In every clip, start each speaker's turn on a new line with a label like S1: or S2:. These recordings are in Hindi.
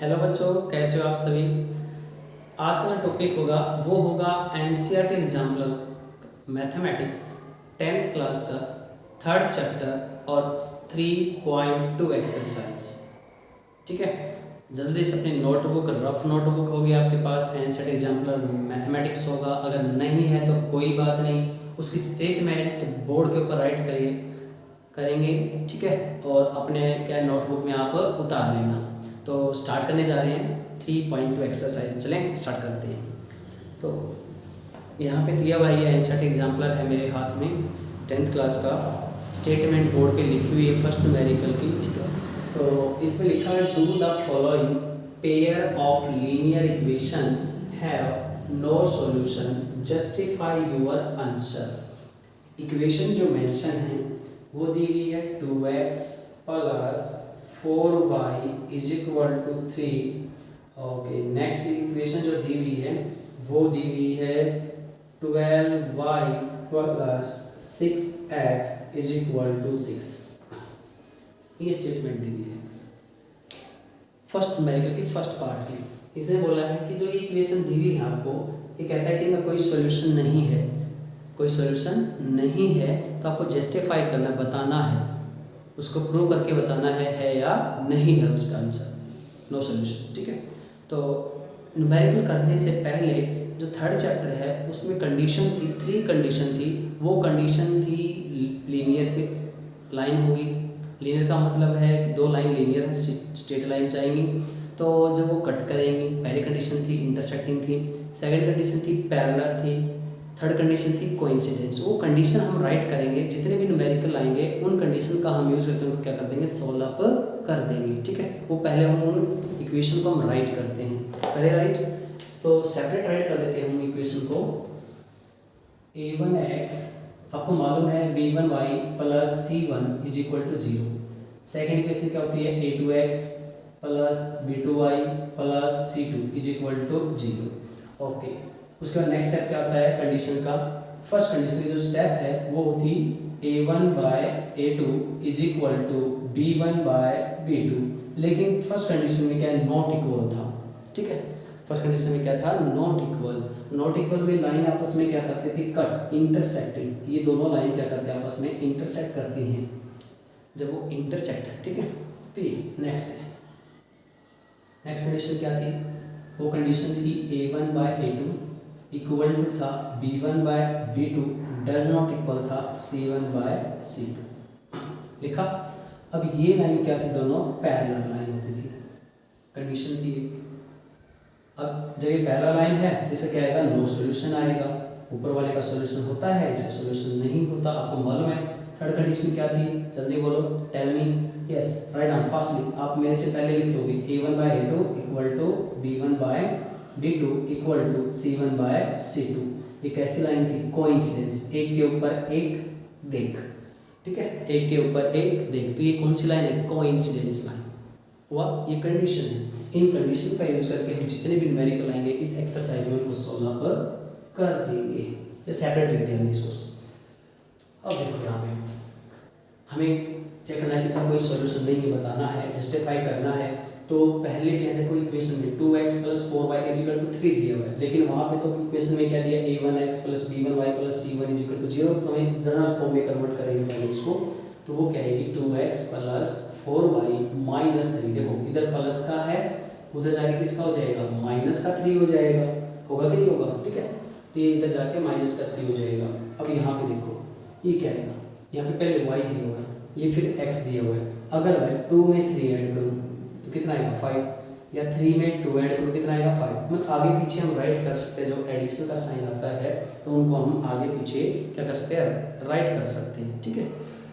S1: हेलो बच्चों, कैसे हो आप सभी। आज का जो टॉपिक होगा वो होगा NCERT example mathematics 10th class का थर्ड चैप्टर और 3.2 एक्सरसाइज। ठीक है, जल्दी से अपनी नोटबुक, रफ नोटबुक होगी आपके पास, एनसीईआरटी एग्जाम्पल मैथमेटिक्स होगा। अगर नहीं है तो कोई बात नहीं, उसकी स्टेटमेंट बोर्ड के ऊपर राइट करेंगे। ठीक है, और अपने क्या नोटबुक में आप उतार लेना। तो स्टार्ट करने जा रहे हैं 3.2 एक्सरसाइज। चलें स्टार्ट करते हैं। तो यहाँ पे दिया हुआ ये एनसीईआरटी एग्जाम्पलर है मेरे हाथ में, 10th क्लास का। स्टेटमेंट बोर्ड पे लिखी हुई है फर्स्ट न्यूमेरिकल की। ठीक है, तो इसमें लिखा है do the following pair of linear equations have no solution, justify your answer. Equation जो मेंशन है वो दी हुई है 2x प्लस 4y is equal to 3। Okay, next equation जो दी हुई है वो दी हुई है 12y plus 6x is equal to 6। ये स्टेटमेंट दी हुई है फर्स्ट न्यूमेरिकल की फर्स्ट पार्ट में। इसने बोला है कि जो ये इक्वेशन दी हुई है आपको, ये कहता है कि इनका कोई सॉल्यूशन नहीं है, कोई सॉल्यूशन नहीं है। तो आपको जस्टिफाई करना, बताना है, उसको प्रूव करके बताना है या नहीं है उसका आंसर, नो सॉल्यूशन। ठीक है, तो न्यूमेरिकल करने से पहले जो थर्ड चैप्टर है उसमें कंडीशन थी, 3 कंडीशन थी। वो कंडीशन थी लीनियर पे लाइन होगी। लीनियर का मतलब है कि 2 लाइन लीनियर स्ट्रेट लाइन जाएंगी, तो जब वो कट करेंगी, पहली कंडीशन थी इंटरसेक्टिंग थी, सेकंड कंडीशन थी पैरेलल थी, थर्ड कंडीशन थी कोइंसिडेंस। वो कंडीशन हम राइट करेंगे, जितने भी न्यूमेरिकल आएंगे उन कंडीशन का हम यूज करके उनको क्या कर देंगे, सॉल्व अप कर देंगे। ठीक है, वो पहले हम उन इक्वेशन को हम राइट करते हैं। पहले राइट, तो सेपरेट राइट कर देते हैं हम इक्वेशन को। a1x आपको मालूम है b1y plus c1 is equal to 0। Second equation क्या होती है a2x plus b2y plus c2 is equal to 0। Okay, उसके बाद नेक्स्ट स्टेप क्या होता है कंडीशन का। फर्स्ट कंडीशन की जो स्टेप है वो होती a1 by a2 is equal to b1 by b2। लेकिन फर्स्ट कंडीशन में क्या है, नॉट इक्वल था। ठीक है, फर्स्ट कंडीशन में क्या था, नॉट इक्वल। नॉट इक्वल में लाइन आपस में क्या करती थी, कट, इंटरसेक्टिंग। ये दोनों लाइन क्या करते हैं, आपस में इंटरसेक्ट करती हैं। जब वो इंटरसेक्ट, ठीक है, तो ये नेक्स्ट कंडीशन क्या थी, वो कंडीशन थी a1 by a2 equal to था b1 by b2 does not equal था c1 बाय c2। लिखा। अब ये लाइन क्या थी, दोनों पैरेलल लाइन होती थी, कंडीशन थी। अब जब ये पैरेलल लाइन है तो इसका क्या आएगा, नो सॉल्यूशन आएगा। ऊपर वाले का सॉल्यूशन होता है, इसका सॉल्यूशन नहीं होता, आपको मालूम है। थर्ड कंडीशन क्या थी, जल्दी बोलो, tell me. Yes, write down fastly, आप मेरे से पहले लिख दोगे a1 by a2 equal to b1 by b2 equal to c1 by c2। ये कैसी लाइन थी, कोइंसिडेंस, एक के ऊपर एक देख। ठीक है, एक के ऊपर एक देख, तो ये कौन सी लाइन है, कोइंसिडेंस लाइन हुआ। ये कंडीशन है, इन कंडीशन का यूज करके हम जितने भी न्यूमेरिकल आएंगे इस एक्सरसाइज में उनको सॉल्व अप कर देंगे। ये सेपरेट लिख दिया हमने इसको। अब देखो यहाँ पे हमें चेक करना है कि इसका कोई सॉल्यूशन नहीं है, बताना है, जस्टिफाई करना है। तो पहले क्या है, कोई इक्वेशन में 2x प्लस 4y इज इक्वल टू 3 दिया हुआ है, लेकिन वहाँ पे तो इक्वेशन में क्या दिया, a1x plus b1y plus c1 is equal to 0। तो हमें जनरल फॉर्म में कन्वर्ट करेंगे पहले इसको, तो वो क्या आएगी 2x प्लस 4y माइनस 3। देखो इधर प्लस का है, उधर जाके किसका हो जाएगा, माइनस का 3 हो जाएगा। होगा कि नहीं होगा, ठीक है, तो ये इधर जाके माइनस का 3 हो जाएगा। अब यहाँ पे देखो ये क्या आएगा, यहाँ पे पहले y दिया हुआ है, ये फिर x दिया हुआ है। अगर मैं 2 में 3 ऐड करूँ तो कितना आएगा 5, या 3 में 2 ऐड करूँ कितना आएगा 5। मतलब आगे पीछे हम राइट कर सकते हैं, जो एडिशन का साइन आता है तो उनको हम आगे पीछे क्या कर सकते हैं, राइट कर सकते हैं। ठीक है,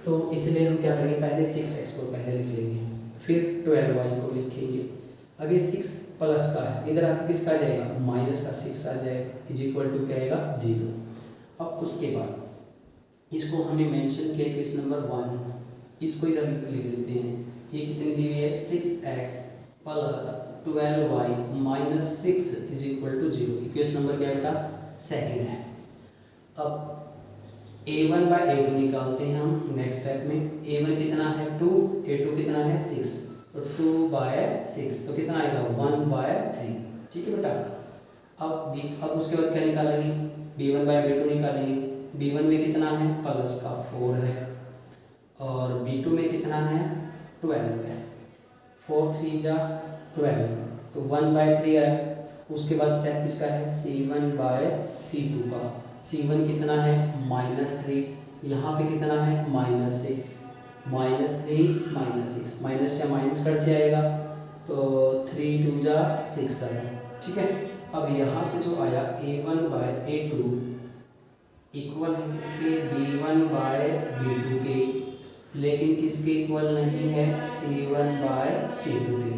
S1: तो इसलिए हम क्या करेंगे, पहले 6x को पहले लिख लेंगे, फिर 12y को लिखेंगे। अब ये 6 प्लस का है, इधर आके किसका आ जाएगा, माइनस का 6 आ जाएगा, इज इक्वल टू क्या आएगा 0। अब उसके बाद इसको हमने मेंशन किया इक्वेशन नंबर 1, इसको इधर लिख देते हैं। ये कितनी दी हुई है, 6x plus 12y minus 6 is equal to 0। Equation number क्या बेटा, सेकंड है। अब a1 बाय a2 निकालते हैं हम नेक्स्ट स्टेप में। a1 कितना है 2, a2 कितना है 6, तो 2/6 तो कितना आएगा 1/3। ठीक है बेटा। अब उसके बाद क्या निकालेंगे, b1/b2 निकालेंगे। b1 में कितना है प्लस का 4 है और b2 में कितना है 12 है। 4 3 जा 12 तो 1/3 है। उसके बाद स्टेप किसका है C1/C2 का। C1 कितना है -3, यहाँ पे कितना है -6, -3 -6 माइनस या माइनस कट जाएगा तो 3 2 जा 6 आया। ठीक है। अब यहाँ से जो आया A1/A2 इक्वल है किसके B1/B2 के, लेकिन किसके इक्वल नहीं है C1/C2 के।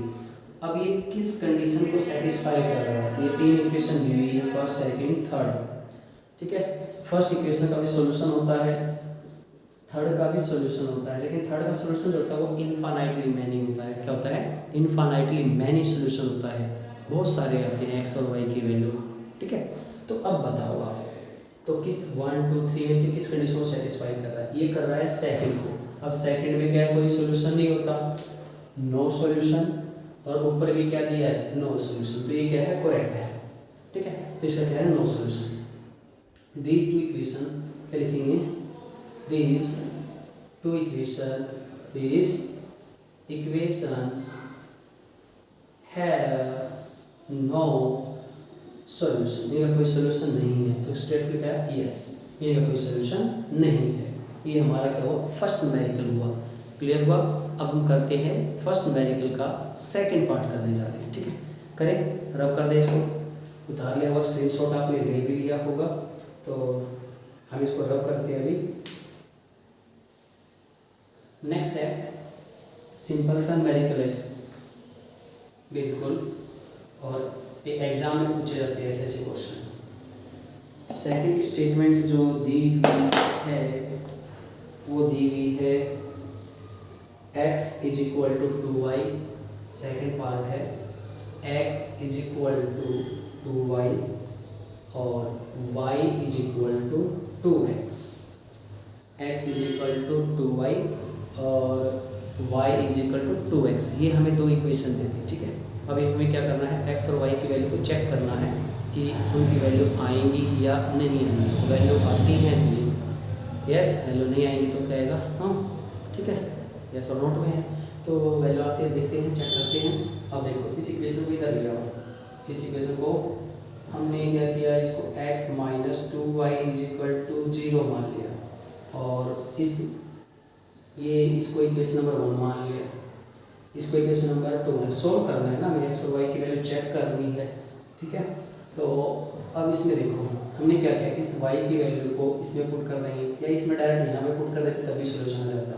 S1: अब ये किस कंडीशन को सेटिस्फाई कर रहा है, ये 3 इक्वेशन दी हुई है, फर्स्ट सेकंड थर्ड। ठीक है। फर्स्ट इक्वेशन का भी सॉल्यूशन होता है, थर्ड का भी सॉल्यूशन होता है, लेकिन थर्ड का सॉल्यूशन जो होता है वो इनफाइनाइटली मैनी होता है। क्या होता है इनफाइनाइटली मैनी सॉल्यूशन होता है, बहुत सारे आते हैं x और y की वैल्यू। ठीक है। तो अब बताओ आप, तो किस 1 2 3 में से किस कंडीशन को सेटिस्फाई कर रहा है, ये कर रहा है सेकंड को। अब सेकंड में क्या है कोई सॉल्यूशन नहीं होता, नो सॉल्यूशन, और ऊपर भी क्या दिया है नो सॉल्यूशन, तो ये क्या है करेक्ट है। ठीक है। तो इसका क्या है no solution. This two equation क्या लिखेंगे, this two equation this equations have no solution, इनका कोई सॉल्यूशन नहीं है। तो स्टेटमेंट क्या है यस, इनका कोई सॉल्यूशन नहीं है। ये हमारा क्या हुआ फर्स्ट न्यूमेरिकल हुआ। क्लियर हुआ। अब हम करते हैं फर्स्ट न्यूमेरिकल का सेकंड पार्ट करने जाते हैं। ठीक है। करें, रब कर दे, इसको उतार लिया होगा, स्क्रीनशॉट आपने ले भी लिया होगा, तो हम इसको रब करते हैं अभी। नेक्स्ट है सिंपल सा न्यूमेरिकल, बिल्कुल, और एग्जाम में पूछे जाते हैं ऐसे क्वेश्चन। सेकंड स्टेटमेंट जो दी हुई है वो दी हुई है x is equal to 2y। Second part है x is equal to 2y और y is equal to 2x। x is equal to 2y और y is equal to 2x, ये हमें दो इक्वेशन देती है। ठीक है। अभी हमें क्या करना है x और y की वैल्यू को चेक करना है कि उनकी वैल्यू आएंगी या नहीं आएंगी। वैल्यू आती है तो यस, वैल्यू नहीं आएंगी तो कहेगा हाँ। ठीक है, यस और नोट में है। तो वैल्यू आती है, देखते हैं, चेक करते हैं। अब देखो इस इक्वेशन को इधर लिया हो, इस इक्वेशन को हमने क्या किया, इसको x minus 2y is equal to 0 मान लिया और इसको इक्वेशन नंबर 1 मान लिया, इसको इक्वेशन नंबर 2 में सोल्व करना है ना, हमें x और y की वैल्यू चेक करनी है। ठीक है। तो अब इसमें देखो हमने क्या किया, इस y की वैल्यू को इसमें पुट कर देंगे या इसमें डायरेक्ट यहाँ पे पुट कर देते तभी सोल्यूशन आ जाता।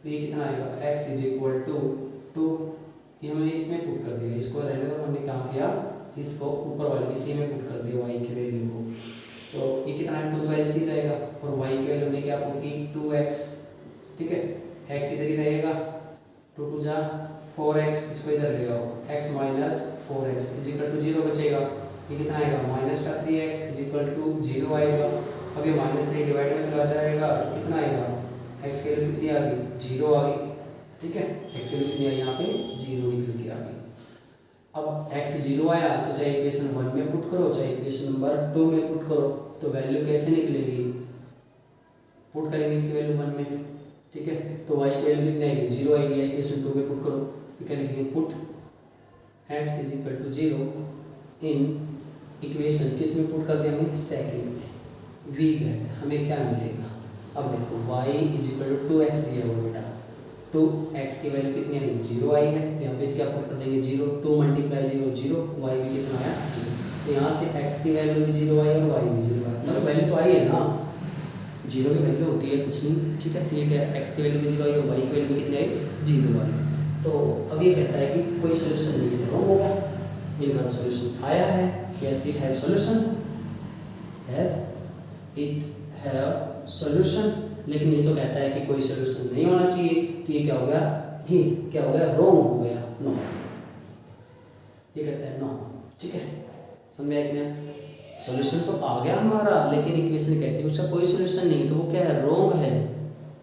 S1: तो ये कितना आएगा x इज इक्वल टू 2, ये हमने इसमें पुट कर दिया, इसको रहने दो, हमने क्या किया इसको ऊपर वाले इसी में पुट कर दिया y की वैल्यू को। तो ये कितना है 2 तो एच टी जाएगा और y की वैल्यू हमने क्या पुट की 2x। ठीक है, x इधर ही रहेगा, 2 2 जा 4x, इसको इधर ले आओ, x minus 4x is equal to 0 बचेगा। ये कितना आएगा माइनस का 3x इज इक्वल टू 0 आएगा। अब ये -3 डिवाइड में चला जाएगा, कितना आएगा x की वैल्यू कितनी आ गई 0 आ गई। ठीक है, x की वैल्यू कितनी आई यहाँ पे 0 निकल के आ गई। अब x 0 आया तो चाहे इक्वेशन 1 में पुट करो चाहे इक्वेशन नंबर 2 में पुट करो, तो वैल्यू कैसे निकलेगी, पुट करेंगे इसकी वैल्यू 1 में। ठीक है, तो y की वैल्यू कितनी आएगी 0 आएगी, इक्वेशन 2 में पुट करो तो क्या लिखेंगे put x is equal to 0 in equation किस में पुट कर दिया हमने सेकंड में, v गेट हमें क्या मिलेगा। अब देखो y is equal to 2x दिया हुआ बेटा, 2x की वैल्यू कितनी आई 0 आई है, तो यहाँ पे क्या पुट कर देंगे 0, 2 मल्टीप्लाई 0 0, y भी कितना आया 0। तो यहाँ से x की वैल्यू भी 0 आई और y भी 0 आई, मतलब वैल्यू तो आई है ना, 0 की वैल्यू होती है कुछ नहीं। ठीक है, ये क्या x की वैल्यू भी 0 आई और y की वैल्यू कितनी आई 0 आई। तो अब ये कहता है कि कोई सोल्यूशन नहीं है, रॉन्ग हो गया, इनका सोल्यूशन आया है, yes it have solution, yes it have solution, लेकिन ये तो कहता है कि कोई सॉल्यूशन नहीं होना चाहिए। तो ये क्या हो गया, ये क्या हो गया रॉन्ग हो गया, नो, ये कहता है नो। ठीक है, समझ में आया कि नहीं, सॉल्यूशन तो आ गया हमारा लेकिन इक्वेशन कहती है उसका कोई सॉल्यूशन नहीं, तो वो क्या है रॉन्ग है।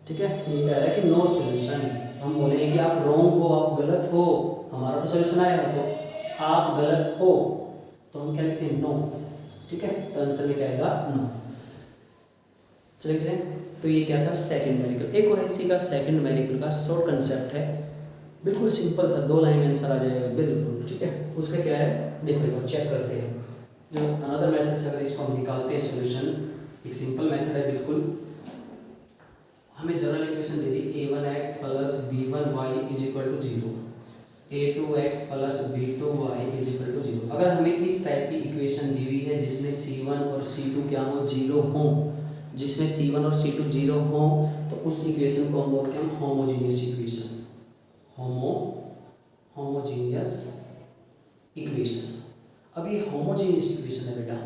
S1: ठीक है, ये कह रहा है कि नो सॉल्यूशन, हम बोलेंगे कि आप रॉन्ग हो, आप गलत हो, हमारा तो सोल्यूशन आएगा, तो आप गलत हो तो हम क्या लिखते हैं, नो। ठीक है, तो आंसर में क्या आएगा, नो। चलिए, तो ये क्या था, सेकंड मेरिकल। एक और इसी का सेकंड मेरिकल का शॉर्ट कंसेप्ट है, बिल्कुल सिंपल सा, 2 लाइन में आंसर आ जाएगा बिल्कुल। ठीक है, उसका क्या है, देखो एक बार चेक करते हैं। जो अनदर मेथड से अगर इसको हम निकालते हैं सॉल्यूशन, एक सिंपल मेथड है बिल्कुल। हमें जनरल इक्वेशन दे दी a1x plus b1y is equal to 0, a2x plus b2y is equal to 0। अगर हमें इस टाइप की इक्वेशन दी हुई है जिसमें c1 और c2 क्या हो, 0 हो, जिसमें c1 और c2 0 हो, तो उस इक्वेशन को हम बोलते हैं होमोजीनियस इक्वेशन। Homogeneous equation. अब ये होमोजीनियस इक्वेशन है बेटा।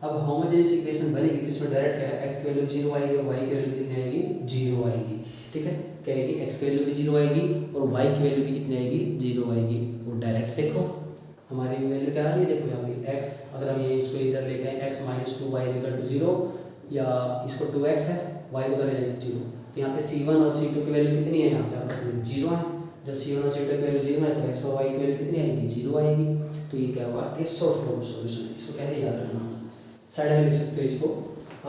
S1: अब होमोजीनियस इक्वेशन बनेगी तो इसमें डायरेक्ट क्या है, x की वैल्यू 0 आएगी और y की वैल्यू कितनी आएगी, 0 आएगी। ठीक है, क्या आएगी, x की वैल्यू भी 0 आएगी और y की वैल्यू भी कितनी आएगी, 0 आएगी। वो डायरेक्ट देखो हमारी वैल्यू क्या आ रही है, देखो यहाँ पे x, अगर हम ये इसको इधर लेके आए x minus 2y is equal to 0, या इसको 2x है, y उधर ले जाए 0, तो यहाँ पे c1 और c2 की वैल्यू कितनी है, यहाँ पे आपस में 0 है। जब c1 और c2 की वैल्यू 0 है तो x और y की वैल्यू कितनी आएगी, 0 आएगी। तो ये क्या हुआ, एक शॉर्ट फॉर्म सॉल्यूशन। इसको क्या है, याद रखना, साइड में लिख सकते हो इसको।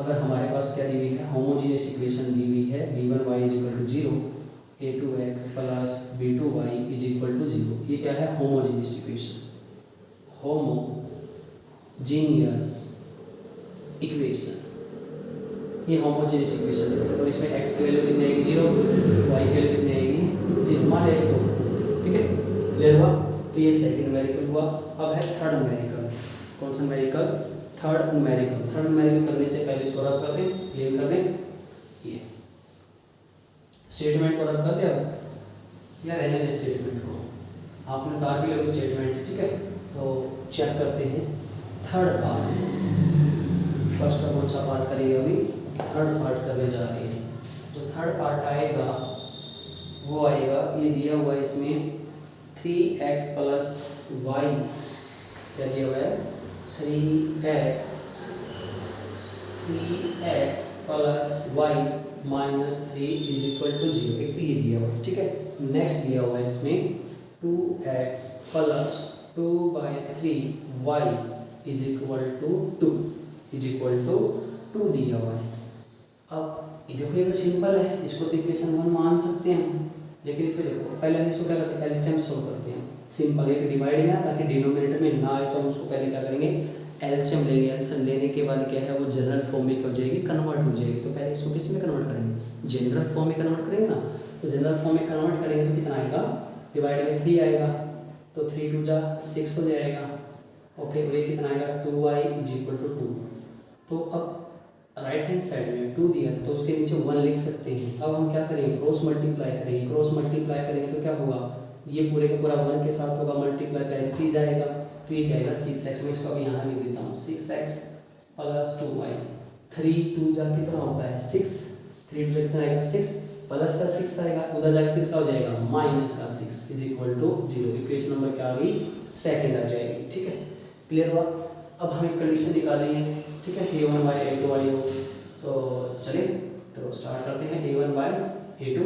S1: अगर हमारे पास क्या दी हुई है, होमोजीनियस इक्वेशन दी हुई है b1y is equal to 0, a2x plus b2y is equal to 0, ये क्या है, होमोजीनियस इक्वेशन। होमोजीनियस इक्वेशन, ये होमोजीनियस इक्वेशन है। और इसमें x की वैल्यू कितनी आएगी, 0, y की वैल्यू कितनी आएगी, 0 मान ले। ठीक है, क्लियर हुआ। तो ये सेकंड न्यूमेरिकल हुआ। अब है थर्ड न्यूमेरिकल। कौन सा numerical, third numerical. Third numerical करने से पहले इसको रब कर दें, क्लियर कर दें। ये स्टेटमेंट को रब कर दे अब, या रहने दें स्टेटमेंट को, आपने तार भी लोग स्टेटमेंट। ठीक है, तो चेक करते हैं थर्ड पार्ट। फर्स्ट का कौन सा पार्ट करेंगे, अभी थर्ड पार्ट करने जा रहे हैं। जो थर्ड पार्ट आएगा वो आएगा, ये दिया हुआ है इसमें 3x प्लस वाई, क्या दिया हुआ है, 3x plus y minus 3 is equal to 0। एक तो ये दिया हुआ है। ठीक है, नेक्स्ट दिया हुआ है इसमें 2x plus 2/3y is equal to 2 दिया हुआ है। अब ये देखो, ये तो सिंपल है, इसको तो इक्वेशन 1 मान सकते हैं, लेकिन इसको देखो पहले हम इसको क्या करते हैं, एलसीएम सोल्व करते हैं। सिंपल, एक डिवाइड में ताकि डिनोमिनेटर में ना आए, तो हम उसको पहले क्या करेंगे, एलसीएम लेंगे। एलसीएम लेने के बाद क्या है, वो जनरल फॉर्म में हो जाएगी, कन्वर्ट हो जाएगी। तो पहले इसको किस में कन्वर्ट करेंगे, जनरल फॉर्म में कन्वर्ट करेंगे ना। तो जनरल फॉर्म में कन्वर्ट करेंगे तो कितना आएगा, डिवाइड में 3 आएगा, तो 3 2 जा 6 हो जाएगा। ओके, और ये कितना आएगा, 2y इज इक्वल टू 2। तो अब राइट हैंड साइड में 2 दिया तो उसके नीचे 1 लिख सकते हैं। अब हम क्या करेंगे, क्रॉस मल्टीप्लाई करेंगे। क्रॉस मल्टीप्लाई करेंगे तो क्या होगा, ये पूरे का पूरा 1 के साथ होगा, मल्टीप्लाई का एच जाएगा, तो ये क्या आएगा 6x। मैं इसको अभी यहाँ लिख देता हूँ, 6x प्लस 2y। 3 2 जा कितना होता है 6, 3 2 कितना आएगा 6, प्लस का 6 आएगा, उधर जाकर किसका हो जाएगा, माइनस का 6 is equal to 0। Equation number क्या आ गई, सेकंड आ जाएगी। ठीक है, क्लियर हुआ। अब हमें कंडीशन निकालनी है। ठीक है, a1 बाई a2 वाली हो, तो चलिए तो स्टार्ट करते हैं। a1 बाई a2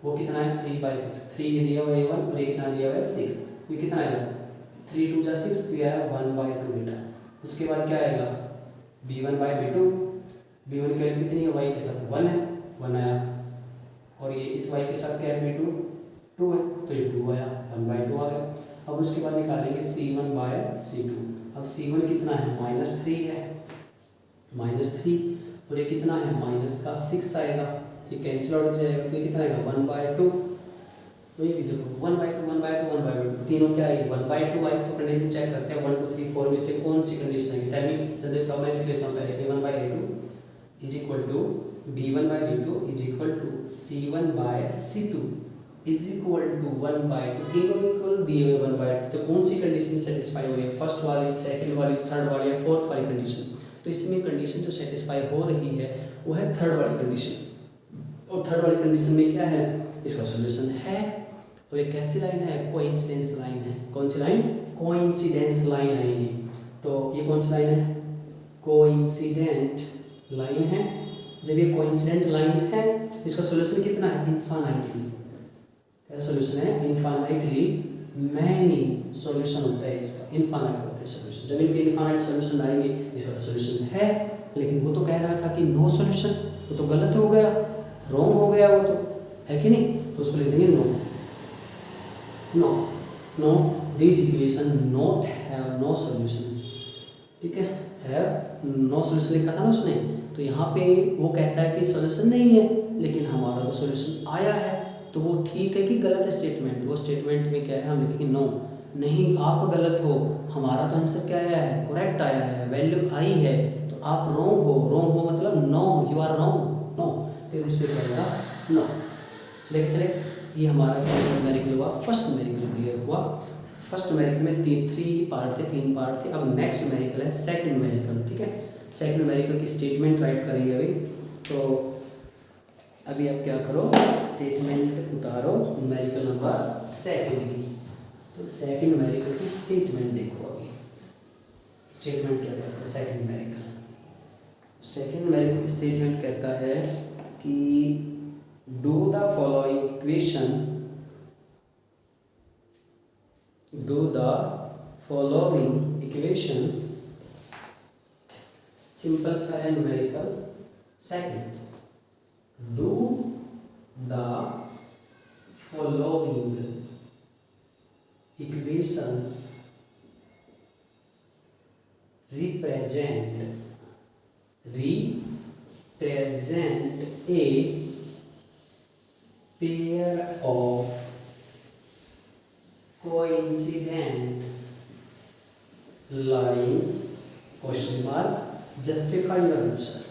S1: वो कितना है, 3/6। 3 ये दिया हुआ है a1 और ये कितना दिया हुआ है 6, ये कितना आएगा 3 2 जा 6, तो यह है 1/2 बेटा। उसके बाद क्या आएगा, b1 बाई b2, b1 की वैल्यू कितनी है, y के साथ 1 है, 1 आया, और ये इस y के साथ क्या है b2 2 है, तो ये 2 आया, 1/2 आ गया। अब उसके बाद निकालेंगे c1 बाय c2। अब c1 कितना है, -3 है, -3, और ये कितना है, माइनस का 6 आएगा, ये कैंसिल आउट हो जाएगा, तो ये कितना आएगा 1/2। तो ये भी देखो 1/2 1/2 1/2 तीनों क्या आएगी 1/2 आई। तो कंडीशन चेक करते हैं 1 2 3 4 में से कौन सी कंडीशन आएगी, टेल मी जल्दी बताओ। मैं लिख लेता हूँ पहले, a1 by a2 is equal to b1 by b2 is equal to c1 by c2 is equal to 1/2। तीनों इक्वल दिए हुए 1/2, तो कौन सी कंडीशन सेटिस्फाई हो रही है, फर्स्ट वाली, सेकंड वाली, थर्ड वाली या फोर्थ वाली कंडीशन। तो इसमें कंडीशन जो सेटिस्फाई हो रही है वो है थर्ड वाली कंडीशन। और थर्ड वाली कंडीशन में क्या है, इसका सॉल्यूशन है। और ये कैसी लाइन है, कोइंसिडेंस लाइन है। कौन सी लाइन, कोइंसिडेंस लाइन आएगी। तो ये कौन सी लाइन है, कोइंसिडेंट लाइन है। जब ये कोइंसिडेंट लाइन है इसका सॉल्यूशन कितना है, इनफाइनाइट। सोल्यूशन है इनफाइनाइटली मैनी सॉल्यूशन होता है इसका, इनफाइनाइट होता है सॉल्यूशन। जब इनके इनफाइनाइट सॉल्यूशन आएंगे इसका सॉल्यूशन है, लेकिन वो तो कह रहा था कि नो सॉल्यूशन, वो तो गलत हो गया, रॉन्ग हो गया वो तो, है कि नहीं? तो उसको लिख देंगे no, no no this equation not have no solution, ठीक है, हैव नो सॉल्यूशन लिखा था ना उसने, तो यहाँ पे वो कहता है कि सॉल्यूशन नहीं है, लेकिन हमारा तो सॉल्यूशन आया है, तो वो ठीक है कि गलत स्टेटमेंट? वो स्टेटमेंट में क्या है, हम लिखेंगे नो, नहीं आप गलत हो, हमारा तो आंसर क्या आया है, करेक्ट आया है, वैल्यू आई है, तो आप रॉन्ग हो। रॉन्ग हो मतलब no, you are wrong, no, तो इससे कहेगा नो। चले ये हमारा कौन सा न्यूमेरिकल हुआ, फर्स्ट न्यूमेरिकल क्लियर हुआ। फर्स्ट न्यूमेरिकल में तीन पार्ट थे। अब नेक्स्ट न्यूमेरिकल है सेकंड न्यूमेरिकल, ठीक है। सेकंड न्यूमेरिकल की स्टेटमेंट राइट करेंगे अभी। तो अभी आप क्या करो, स्टेटमेंट उतारो न्यूमेरिकल नंबर सेकंड की। तो सेकंड न्यूमेरिकल की स्टेटमेंट देखो अभी, स्टेटमेंट क्या कहता है सेकंड न्यूमेरिकल। सेकंड न्यूमेरिकल की स्टेटमेंट कहता है कि do the following equation, do the following equation, simple सा है numerical second, do the following equations represent a pair of coincident lines, question mark, justify your answer,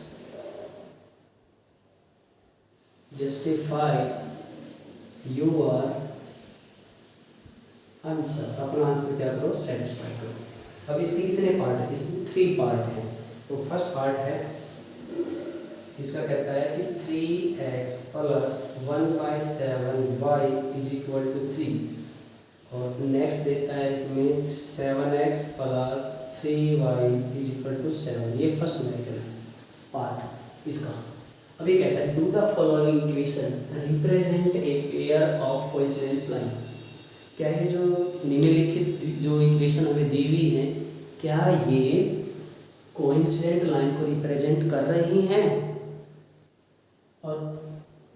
S1: justify your answer, अपना आंसर क्या करो, सेटिस्फाई करो। अब इसके कितने पार्ट है, इसमें 3 पार्ट है। तो फर्स्ट पार्ट है इसका, कहता है कि 3x + 1/7y = 3, और नेक्स्ट देता है इसमें 7x + 3y = 7। ये फर्स्ट न्यूमेरिकल पार्ट इसका। अभी कहता है do the following equation represent a pair of coincidence line. क्या है जो निम्नलिखित जो इक्वेशन हमें दी हुई है, क्या ये कोइंसिडेंट लाइन को रिप्रेजेंट कर रही हैं? और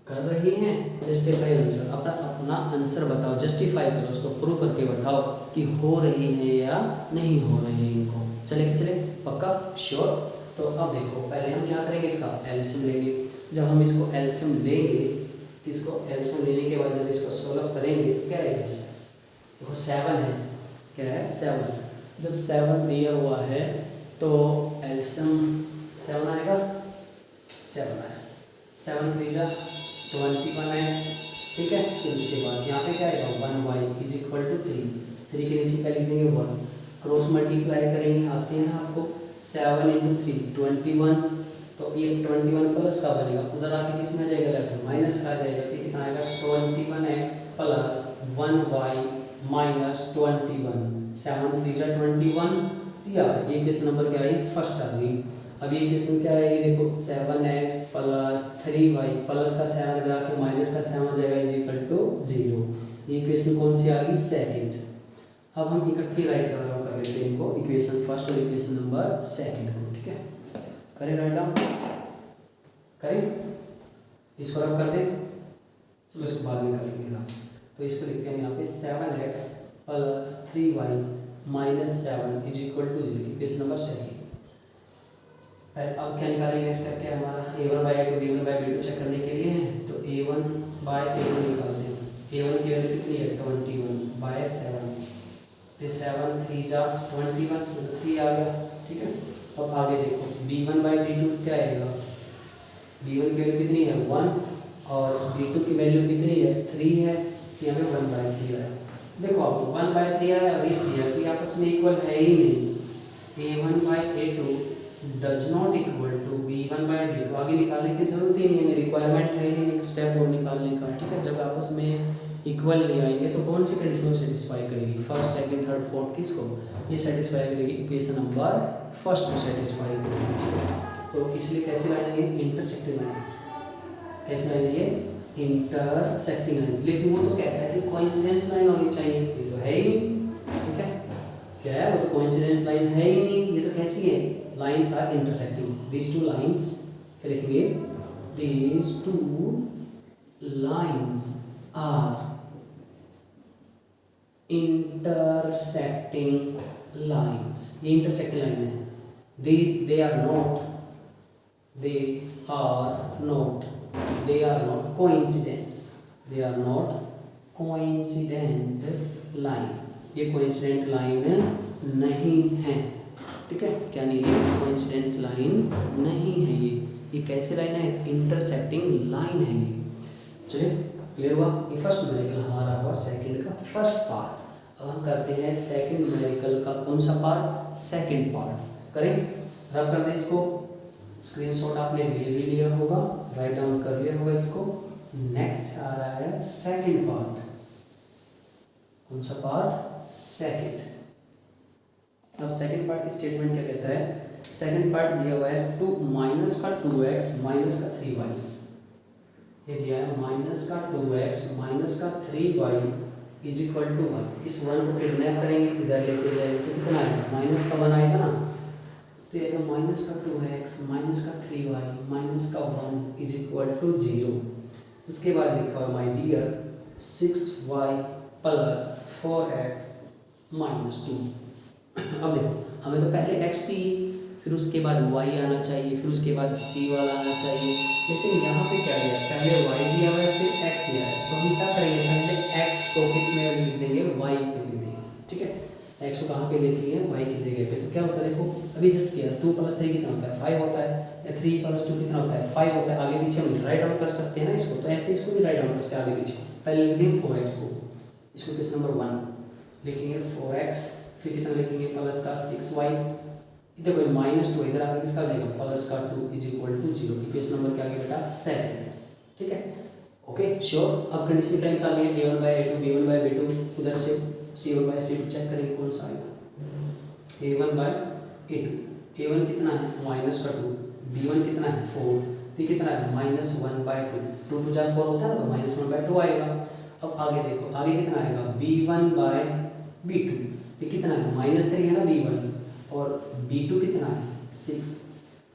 S1: कर रही हैं, जस्टिफाई आंसर, अपना आंसर बताओ, जस्टिफाई करो, उसको प्रूव करके बताओ कि हो रही है या नहीं हो रही है इनको। चले पक्का श्योर। तो अब देखो पहले हम क्या करेंगे, इसका एलसीएम लेंगे। जब हम इसको एलसीएम लेंगे, इसको एलसीएम लेने के बाद जब इसको सोल्व करेंगे तो क्या रहेगा इसमें, देखो 7 है, क्या है 7। जब 7 दिया हुआ है तो एलसीएम 7 आएगा, 7 आया, 7 3 जा 21x, ठीक है। फिर उसके बाद यहाँ पे क्या आएगा 1y = 3, 3 के नीचे क्या लिख देंगे 1, क्रॉस मल्टीप्लाई करेंगे, आते हैं ना आपको 7 × 3 21, तो ये 21 प्लस का बनेगा, उधर आके किस में आ जाएगा, लेफ्ट माइनस का आ जाएगा, तो कितना आएगा 21x + 1y - 21, 7 3 जा 21। यार ये क्वेश्चन नंबर क्या आई, फर्स्ट आ गई। अब ये क्वेश्चन क्या आएगी, देखो 7x + 3y प्लस का 7 जाके माइनस का 7 हो जाएगा = 0। ये क्वेश्चन कौन सी आ गई, सेकंड। अब हम इकट्ठी राइट कर लेते हैं इनको, इक्वेशन फर्स्ट और इक्वेशन नंबर सेकंड को, ठीक है। करें राइट डाउन, करें, इसको रब कर दें, चलो इसको बाद में कर लेंगे। तो इसको लिखते हैं यहाँ पे 7x + 3y - 7 = 0, equation number second. अब क्या निकालेंगे, नेक्स्ट स्टेप क्या है हमारा, a1/a2 b1/b2 चेक करने के लिए है, तो a1/a2 निकालते हैं। a1 की वैल्यू कितनी है 21/7, तो 7 3 जा 21, तो 3 आ गया, ठीक है। अब आगे देखो b1/b2 क्या आएगा, b1 की वैल्यू कितनी है 1 और b2 की वैल्यू कितनी है 3 है, यहाँ पे 1/3 है। देखो आपको 1/3 है और ये 3 है, तो आपस में इक्वल है ही नहीं। a1/a2 does not equal to b1/b2, आगे निकालने की जरूरत ही नहीं है, रिक्वायरमेंट है नहीं एक स्टेप और निकालने का, ठीक है। जब आपस में इक्वल नहीं आएंगे तो कौन सी कंडीशन सेटिस्फाई करेगी, फर्स्ट सेकंड थर्ड फोर्थ, किसको, ये सेटिस्फाई करेगी, इक्वेशन नंबर फर्स्ट को सेटिस्फाई करेगी। तो इसलिए कैसे लाएंगे, इंटरसेक्टिंग लाइन, कैसे लाएंगे, ये इंटरसेक्टिंग लाइन, लेकिन वो तो कहता है कि कोइंसिडेंस लाइन होनी चाहिए, ये तो है ही नहीं। ठीक है, क्या है वो तो कोइंसिडेंस लाइन है ही नहीं, ये तो कैसी है, lines are intersecting, these two lines, क्या लिखेंगे, these two lines are intersecting lines, ये इंटरसेक्टिंग लाइन है, they are not coincidence, they are not coincident line, ये कोइंसिडेंट लाइन नहीं है। ठीक है, क्या नहीं है, कोइंसिडेंट लाइन नहीं है, ये कैसे लाइन है, इंटरसेक्टिंग लाइन है ये। चलिए क्लियर हुआ, ये फर्स्ट न्यूमेरिकल हमारा हुआ सेकंड का फर्स्ट पार्ट। अब हम करते हैं सेकंड न्यूमेरिकल का कौन सा पार्ट, सेकंड पार्ट करें। रब कर दें इसको, स्क्रीनशॉट आपने ले भी लिया होगा, राइट डाउन कर लिया होगा इसको। नेक्स्ट आ रहा है सेकंड पार्ट, कौन सा पार्ट, सेकंड। अब सेकंड पार्ट की स्टेटमेंट क्या कहता है, सेकंड पार्ट दिया हुआ है टू माइनस का 2x माइनस का 3y, ये दिया है माइनस का 2x माइनस का 3y इज इक्वल टू 1। इस 1 को किडनैप करेंगे, इधर लेके जाएंगे तो कितना आएगा, माइनस का 1 आएगा ना, तो ये माइनस का 2x माइनस का 3y माइनस का 1 इज इक्वल टू 0। उसके बाद लिखा हुआ my dear 6y plus 4x minus 2। अब देखो, हमें तो पहले x चाहिए, फिर उसके बाद y आना चाहिए, फिर उसके बाद c वाला आना चाहिए, लेकिन यहाँ पे क्या दिया, पहले y दिया हुआ है फिर x दिया है, तो हम क्या करेंगे, पहले x को किस में लिख देंगे, y पे लिख देंगे। ठीक है, x को कहाँ पे लिखेंगे, y की जगह पे। तो क्या होता है, देखो अभी जस्ट किया, 2 + 3 कितना होता है, 5 होता है, या 3 + 2 कितना होता है, 5 होता है। आगे पीछे हम राइट डाउन कर सकते हैं ना इसको, तो ऐसे इसको भी राइट डाउन कर सकते हैं आगे पीछे। पहले लिख देंगे 4x को, इसको किस नंबर 1 लिखेंगे 4x, फिर कितना लिखेंगे प्लस का 6y, देखो -2 इधर आगे किसका जाएगा, प्लस का 2 is equal to 0। Equation number क्या आ गया बेटा, 7। ठीक है, ओके श्योर। अब कंडीशन क्या निकालनी है, a1/a2 b1/b2, उधर से c1/c2 चेक करेंगे कौन सा आएगा, a1/a2, a1 कितना है -2, b1 कितना है 4, तो कितना है -1/2, 2 2 4 4 होता है ना, तो -1/2 आएगा। अब आगे देखो, आगे कितना आएगा, b1/b2, ये कितना है -3 है ना b1, और b2 कितना है 6,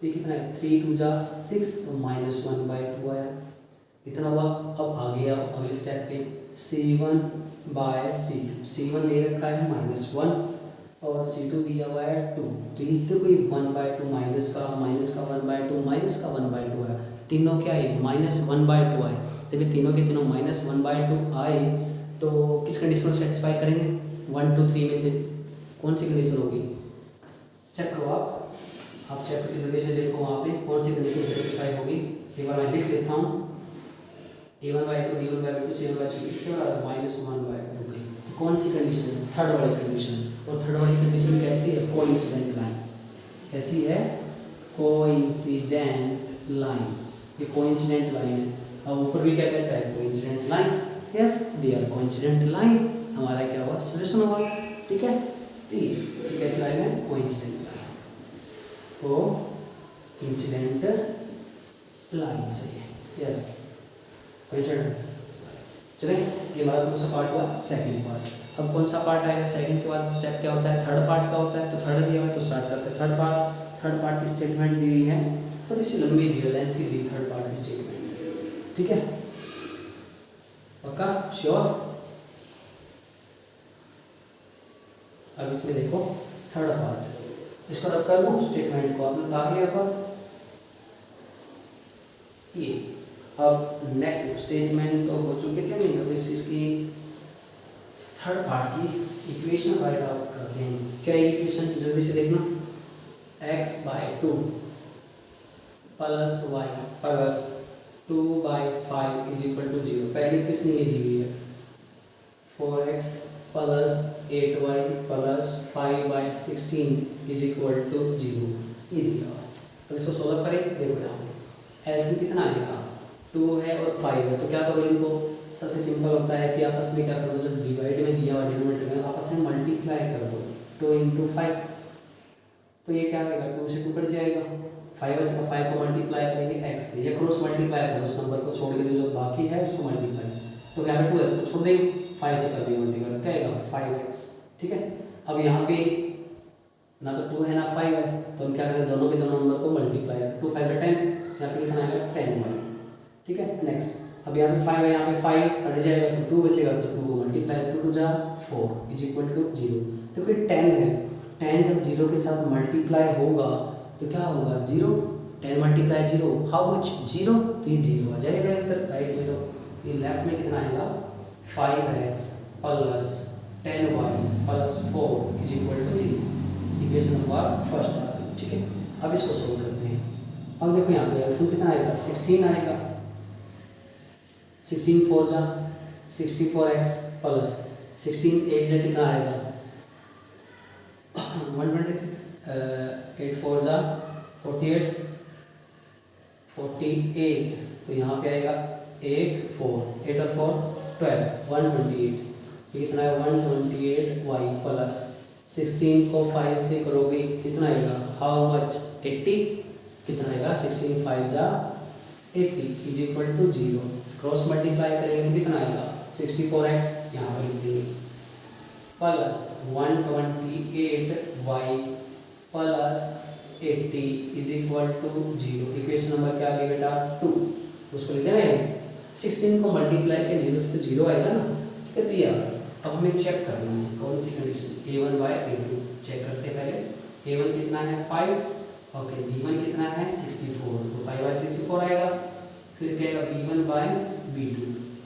S1: ये कितना है 3 2 जा 6, तो -1/2 आया, इतना हुआ। अब आगे आओ अगले स्टेप पे, c1/c2, c1 दे रखा है -1 और c2 दिया हुआ है 2, तो ये तो कोई 1/2 माइनस का 1/2 माइनस का 1/2 है, तीनों क्या है -1/2 आए। जब ये तीनों के तीनों -1/2 आए तो किस कंडीशन को सेटिस्फाई करेंगे, 1 2 3 में से कौन सी कंडीशन होगी, चेक करो आप चेक करके जल्दी से देखो वहाँ पे कौन सी कंडीशन सेटिस्फाई होगी। एक बार मैं लिख लेता हूँ, a1/2 b1/b2 c1/c2, इसके बाद -1/2 की तो कौन सी कंडीशन, थर्ड वाली कंडीशन। और थर्ड वाली कंडीशन कैसी है, कोइंसिडेंट लाइन, कैसी है, कोइंसिडेंट लाइंस, ये कोइंसिडेंट लाइन है। अब ऊपर भी क्या कहता है, coincident line, yes they are coincident line, हमारा क्या हुआ, सॉल्यूशन हुआ। ठीक है, ये कैसी लाइन है, कोइंसिडेंट लाइन, कोइंसिडेंट लाइन सही है, यस कोइंसिडेंट। चलिए ये हमारा कौन सा पार्ट हुआ, सेकंड पार्ट। अब कौन सा पार्ट आएगा, सेकंड के बाद स्टेप क्या होता है, थर्ड पार्ट का होता है, तो थर्ड दिया हुआ है तो स्टार्ट करते हैं थर्ड पार्ट। थर्ड पार्ट की स्टेटमेंट दी हुई है, थोड़ी सी लंबी दी है, लेंथी दी थर्ड पार्ट की स्टेटमेंट। ठीक है, पक्का श्योर। अब इसमें देखो थर्ड पार्ट, इसको रब कर दूँ स्टेटमेंट को, आपने उतार लिया पर ये। अब नेक्स्ट स्टेटमेंट तो हो चुकी थी नहीं, अब इसकी थर्ड पार्ट की इक्वेशन राइट आउट करते हैं। क्या इक्वेशन जल्दी से देखना, x/2 plus y plus 2/5 is equal to 0। पहली इक्वेशन ये दी हुई है, 4x plus 8y plus 5/16 is equal to 0, ये दिया हुआ है। तो इसको सोल्व करें, देखो यहाँ पे एलसीएम कितना आएगा, 2 है और 5 है, तो क्या करो इनको, सबसे सिंपल होता है कि आपस में क्या कर दो, जब डिवाइड में दिया हुआ डिनोमिनेटर में आपस में मल्टीप्लाई कर दो, 2 × 5, तो ये क्या आएगा, 2 से 2 कट जाएगा, 5 बचेगा, 5 को मल्टीप्लाई करेंगे x से, या क्रॉस मल्टीप्लाई करो उस नंबर को छोड़ के, जो बाकी है उसको मल्टीप्लाई, तो यहाँ पे 2 है तो छोड़ देंगे, 5 से कर देंगे मल्टीप्लाई, तो क्या आएगा 5x। ठीक है, अब यहाँ पे ना तो 2 है ना 5 है, तो हम क्या करें, दोनों के दोनों नंबर को मल्टीप्लाई करें, 2 5 10, यहाँ पे कितना आएगा 10y। ठीक है, नेक्स्ट अब यहाँ पे 5 है, यहाँ पे 5 कट जाएगा तो 2 बचेगा, तो 2 को मल्टीप्लाई, 2 2 जा 4 इज इक्वल टू 0। तो फिर 10 है, 10 जब 0 के साथ मल्टीप्लाई होगा तो क्या होगा 0, 10 मल्टीप्लाई 0 हाउ मच 0, तो ये 0 आ जाएगा इधर राइट में, तो ये लेफ्ट में कितना आएगा 5x plus 10y plus 4 is equal to 0। Equation number first आ गई। ठीक है, अब इसको सोल्व करते हैं। अब देखो यहाँ पे एलसीएम कितना आएगा 16 आएगा, 16 4 जा 64x प्लस 16 8 जा कितना आएगा 120, 8 4 जा 48, 48, तो यहाँ पे आएगा 8 4, 8 और 4 12, 128, ये कितना है 128y प्लस 16 को 5 से करोगे कितना आएगा हाउ मच 80, कितना आएगा 16 5 जा 80 is equal to 0। Cross multiply करेंगे तो कितना आएगा 64x, यहाँ पर लिख देंगे, plus 128y plus 80 is equal to 0। Equation number क्या आ गया बेटा 2, उसको लिख देना है 16 को मल्टीप्लाई के 0 से तो 0 आएगा ना। ठीक है, तो ये अब हमें चेक करना है कौन सी condition, a1 by a2 check करते पहले। a1 कितना है 5, ओके, b1 कितना है 64, तो 5 बाय 64 आएगा। फिर क्या आएगा b1 बाय b2,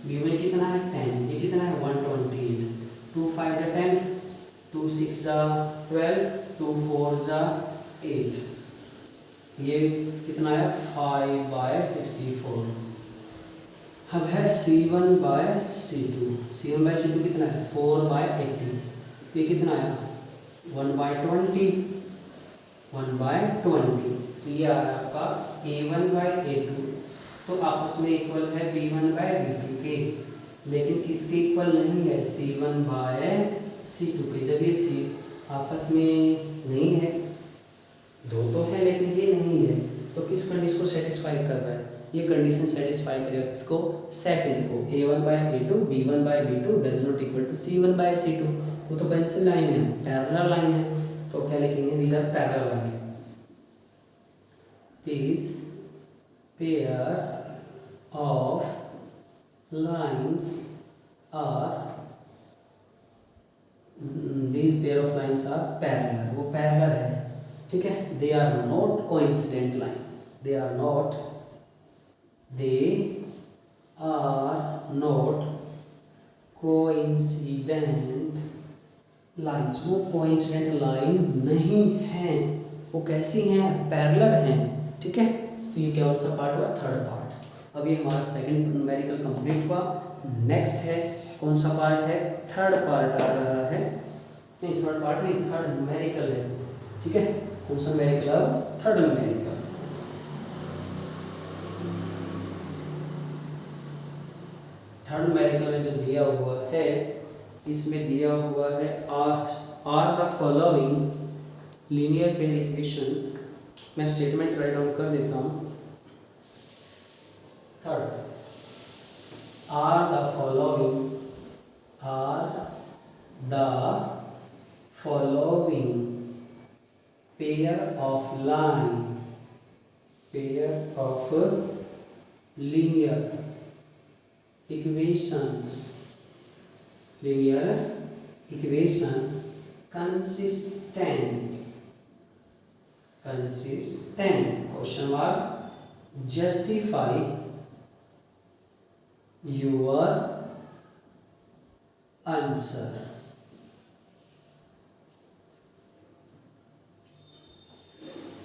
S1: b1 कितना है 10, ये कितना है 128, 2 5 जा 10, 2 6 जा 12, 2 4 जा 8, ये कितना है 5 बाय 64। अब है C1 by C2, C1 by C2 कितना है 4 बाय 80, ये कितना आया 1 बाय 20, 1 बाय 20, तो ये आया आपका A1 बाय A2। तो आपस में इक्वल है B1 बाय B2 के, लेकिन किसके इक्वल नहीं है C1 बाय C2 के। जब ये C आपस में नहीं है, दो तो है लेकिन ये नहीं है, तो किस कंडीशन को सेटिस्फाई कर रहा है, ये कंडीशन सेटिस्फाई करेगा किसको सेकंड को, A1 by A2 B1 by B2 does not equal to C1 by C2। तो कैंसिल लाइन है, पैरेलल लाइन है, तो क्या लिखेंगे these are parallel line, these pair of lines are, these pair of lines are parallel, वो पैरेलल है। ठीक है, they are not coincident line, they are not coincident lines, वो coincident line नहीं है, वो कैसी हैं पैरेलल हैं। ठीक है, तो ये क्या सा पार्ट हुआ थर्ड पार्ट। अब ये हमारा सेकंड न्यूमेरिकल कंप्लीट हुआ। नेक्स्ट है कौन सा पार्ट है, थर्ड पार्ट आ रहा है, नहीं थर्ड पार्ट नहीं, थर्ड न्यूमेरिकल है। ठीक है, कौन सा न्यूमेरिकल, अब थर्ड न्यूमेरिकल। थर्ड न्यूमेरिकल में जो दिया हुआ है, इसमें दिया हुआ है are the following linear pair equation. मैं स्टेटमेंट राइट डाउन कर देता हूँ। Third, are the following pair of linear equations consistent question mark justify your answer।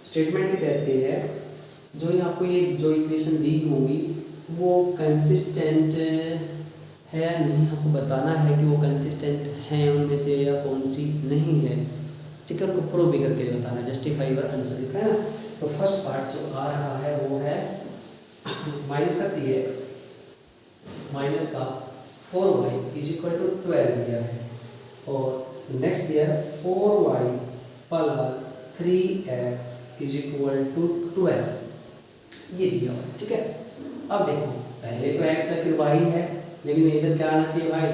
S1: Statement कहते हैं जो यहाँ आपको ये जो इक्वेशन दी होंगी वो कंसिस्टेंट है या नहीं, आपको बताना है कि वो कंसिस्टेंट हैं उनमें से या कौन सी नहीं है। ठीक है, उनको प्रूव भी करके बताना है, जस्टिफाई योर आंसर लिखा है ना। तो फर्स्ट पार्ट जो आ रहा है वो है माइनस का 3x माइनस का 4y इज इक्वल टू 12 दिया है, और नेक्स्ट दिया है 4y plus 3x is equal to 12, ये दिया हुआ है। ठीक है, अब देखो पहले तो x है फिर y है, लेकिन इधर क्या आना चाहिए भाई,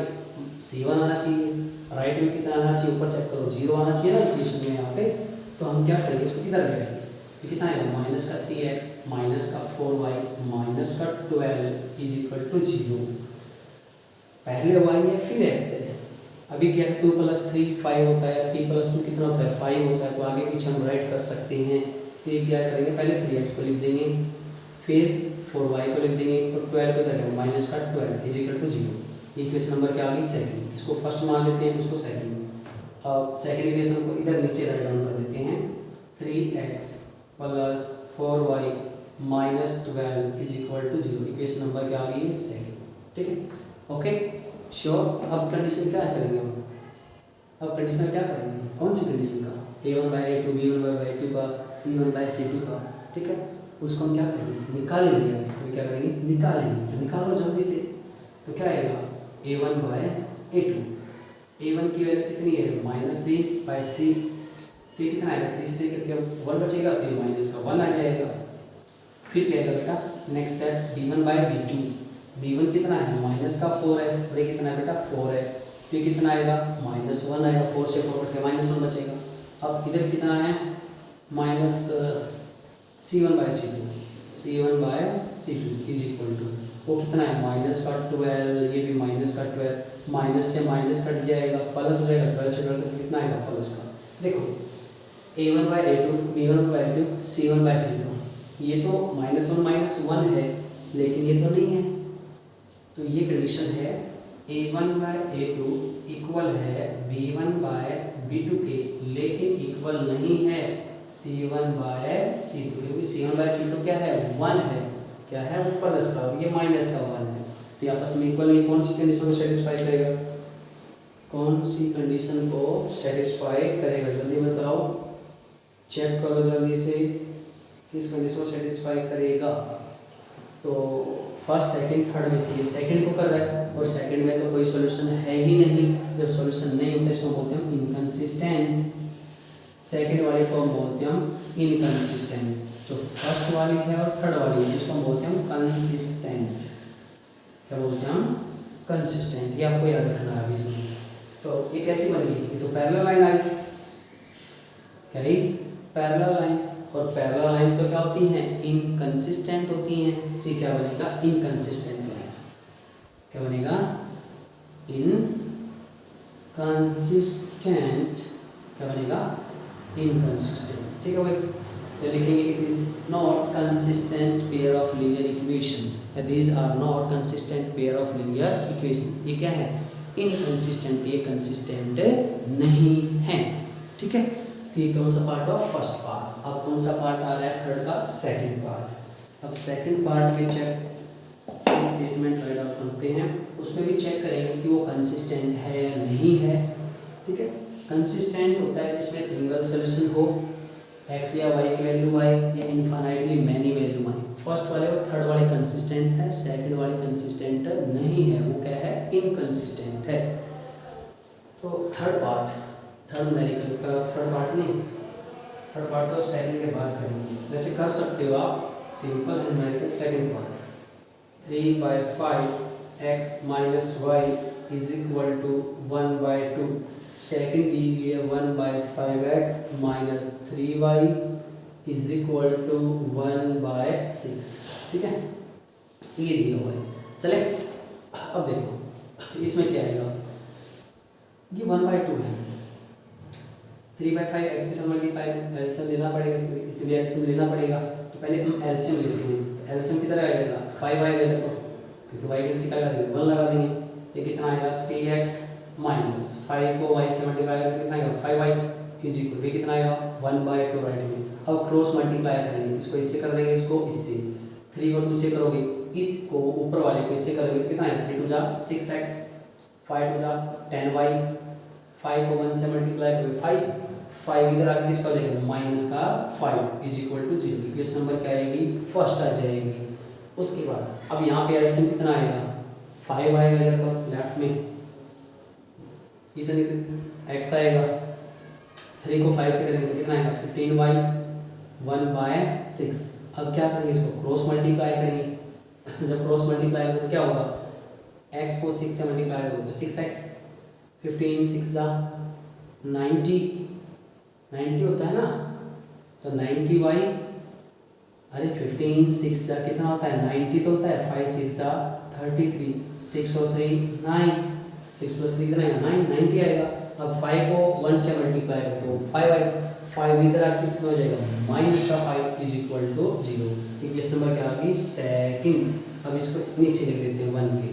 S1: c1 आना चाहिए। राइट में कितना आना चाहिए, ऊपर चेक करो 0 आना चाहिए ना इक्वेशन में यहाँ पे। तो हम क्या करेंगे, इसको किधर ले आएंगे, तो कितना आएगा माइनस का 3x माइनस का 4y माइनस का 12 इज इक्वल टू 0। पहले y है फिर x है। अभी क्या है 2 + 3 5 होता है, 3 + 2 कितना होता है 5 होता है। तो आगे पीछे हम राइट कर सकते हैं। तो ये क्या करेंगे, पहले 3x को लिख देंगे, फिर 4y को लिख देंगे, और 12 को देंगे माइनस का 12 is equal to 0। Equation number क्या आ गई, सेकंड। इसको फर्स्ट मान लेते हैं, उसको सेकंड। अब सेकंड इक्वेशन को इधर नीचे राइट डाउन कर देते हैं, 3x + 4y minus 12 is equal to 0। Equation number क्या आ गई है, सेकंड। ठीक है, ओके श्योर। अब कंडीशन क्या करेंगे हम, अब कंडीशन क्या करेंगे, कौन सी कंडीशन का, a1/a2 b1/b2 का c1/c2 का। ठीक है, उसको हम क्या करेंगे, निकालेंगे। अभी क्या करेंगे, निकालेंगे। तो निकालो जल्दी से। तो क्या आएगा, a1/a2, a1 की वैल्यू कितनी है -3/3। तो कितना आएगा, 3 से 3 कट के 1 बचेगा, तो ये माइनस का 1 आ जाएगा। फिर क्या आएगा बेटा, नेक्स्ट स्टेप b1/b2, b1 कितना है माइनस का 4 है, और ये कितना है बेटा 4 है। तो ये कितना आएगा -1 आएगा, 4 से 4 कट के -1 बचेगा। अब इधर कितना है minus c1/c2, c1/c2 is equal to, वो कितना है माइनस का 12, ये भी माइनस का 12, माइनस से माइनस कट जाएगा, प्लस हो जाएगा, 12 से 12 कितना आएगा प्लस का। देखो a1/a2 b1/b2 c1/c2, ये तो -1 है, लेकिन ये तो नहीं है। तो ये कंडीशन है a1/a2 इक्वल है b1/b2 के, लेकिन इक्वल नहीं है c1/c2, क्योंकि c1/c2 क्या है 1 है, क्या है वो प्लस का, ये माइनस का 1 है। तो आपस में इक्वल नहीं, कौन सी कंडीशन को सेटिस्फाई करेगा, कौन सी कंडीशन को सेटिस्फाई करेगा, जल्दी बताओ, चेक करो जल्दी से, किस कंडीशन को सेटिस्फाई करेगा। तो फर्स्ट सेकंड थर्ड में से ये सेकंड को कर रहा है, और सेकंड में तो कोई सॉल्यूशन है ही नहीं। जब सॉल्यूशन नहीं होते इसको बोलते हैं इनकंसिस्टेंट। सेकंड वाले को हम बोलते हैं इनकंसिस्टेंट। जो फर्स्ट वाली है और थर्ड वाली है जिसको हम बोलते हैं कंसिस्टेंट। क्या बोलते हैं हम, कंसिस्टेंट। ये आपको याद रखना है अभी इसमें। तो ये कैसी बनी, ये तो पैरेलल लाइन आई, क्या ही पैरेलल लाइंस, और पैरेलल लाइंस तो क्या होती हैं, इनकंसिस्टेंट होती हैं। तो क्या बनेगा, इनकंसिस्टेंट लाइन। क्या बनेगा, इनकंसिस्टेंट, क्या बनेगा, इनकंसिस्टेंट। ठीक है भाई, तो लिखेंगे it is not consistent pair of linear equation, these are not consistent pair of linear equation. ये क्या है, इनकंसिस्टेंट, ये कंसिस्टेंट नहीं है। ठीक है, तो ये कौन सा पार्ट ऑफ फर्स्ट पार्ट। अब कौन सा पार्ट आ रहा है, थर्ड का सेकंड पार्ट। अब सेकंड पार्ट के चेक स्टेटमेंट राइट आउट करते हैं, उसमें भी चेक करेंगे कि वो कंसिस्टेंट है या नहीं है। ठीक है, कंसिस्टेंट होता है जिसमें सिंगल सोल्यूशन हो, x या y की वैल्यू y या infinitely many value y। First वाले और थर्ड वाले कंसिस्टेंट है, सेकंड वाले कंसिस्टेंट नहीं है, वो क्या है, इनकंसिस्टेंट है। तो थर्ड पार्ट, थर्ड न्यूमेरिकल का थर्ड पार्ट नहीं, थर्ड पार्ट तो सेकंड के बाद करेंगे। वैसे कर सकते हो आप, सिंपल है numerical second part. 3/5 x minus y is equal to 1/2। Second दी हुई है 1/5x minus 3y is equal to 1/6। ठीक है, ये दिया हुआ है। चले अब देखो इसमें क्या आएगा, ये 1/2 है, 3/5 x के साथ मल्टीप्लाई एलसीएम लेना पड़ेगा, इसलिए एलसीएम लेना पड़ेगा। तो पहले हम एलसीएम लेते हैं। तो एलसीएम किधर आएगा, 5 आएगा, देखो क्योंकि y के निकाल देंगे 1 लगा देंगे। ये कितना आएगा 3x माइनस 5 को y से मल्टीप्लाई करेंगे कितना आएगा 5y इज इक्वल, ये कितना आएगा 1/2 राइट में। अब क्रॉस मल्टीप्लाई करेंगे, इसको इससे कर देंगे, इसको इससे, 3 को 2 से करोगे, इसको ऊपर वाले को इससे करोगे तो कितना आएगा 3 2 जा 6x, 5 2 जा 10y, 5 को 1 से मल्टीप्लाई करोगे 5 इधर आके किसका हो जाएगा माइनस का 5 is equal to 0। Equation number क्या आएगी, फर्स्ट आ जाएगी। उसके बाद अब यहाँ पे एलसीएम कितना आएगा 5 आएगा इधर तो लेफ्ट में, इधर x आएगा 3 को 5 से करेंगे तो कितना आएगा 15y 1/6। अब क्या करेंगे, इसको क्रॉस मल्टीप्लाई करेंगे। जब क्रॉस मल्टीप्लाई करेंगे तो क्या होगा, x को 6 से मल्टीप्लाई करोगे तो 6x, 15 6 जा 90 होता है ना, तो 90y, अरे 15 6 जा कितना होता है 90 तो होता है, 5 6 जा 33, 6 और 3 9, 6 + 3 कितना आएगा 9, 90 आएगा। अब 5 को 1 से मल्टीप्लाई कर तो 5 आएगा, 5 इधर आके कितना हो जाएगा -5 = 0। इक्वेशन नंबर क्या आ गई सेकंड। अब इसको नीचे लिख देते हैं 1 के,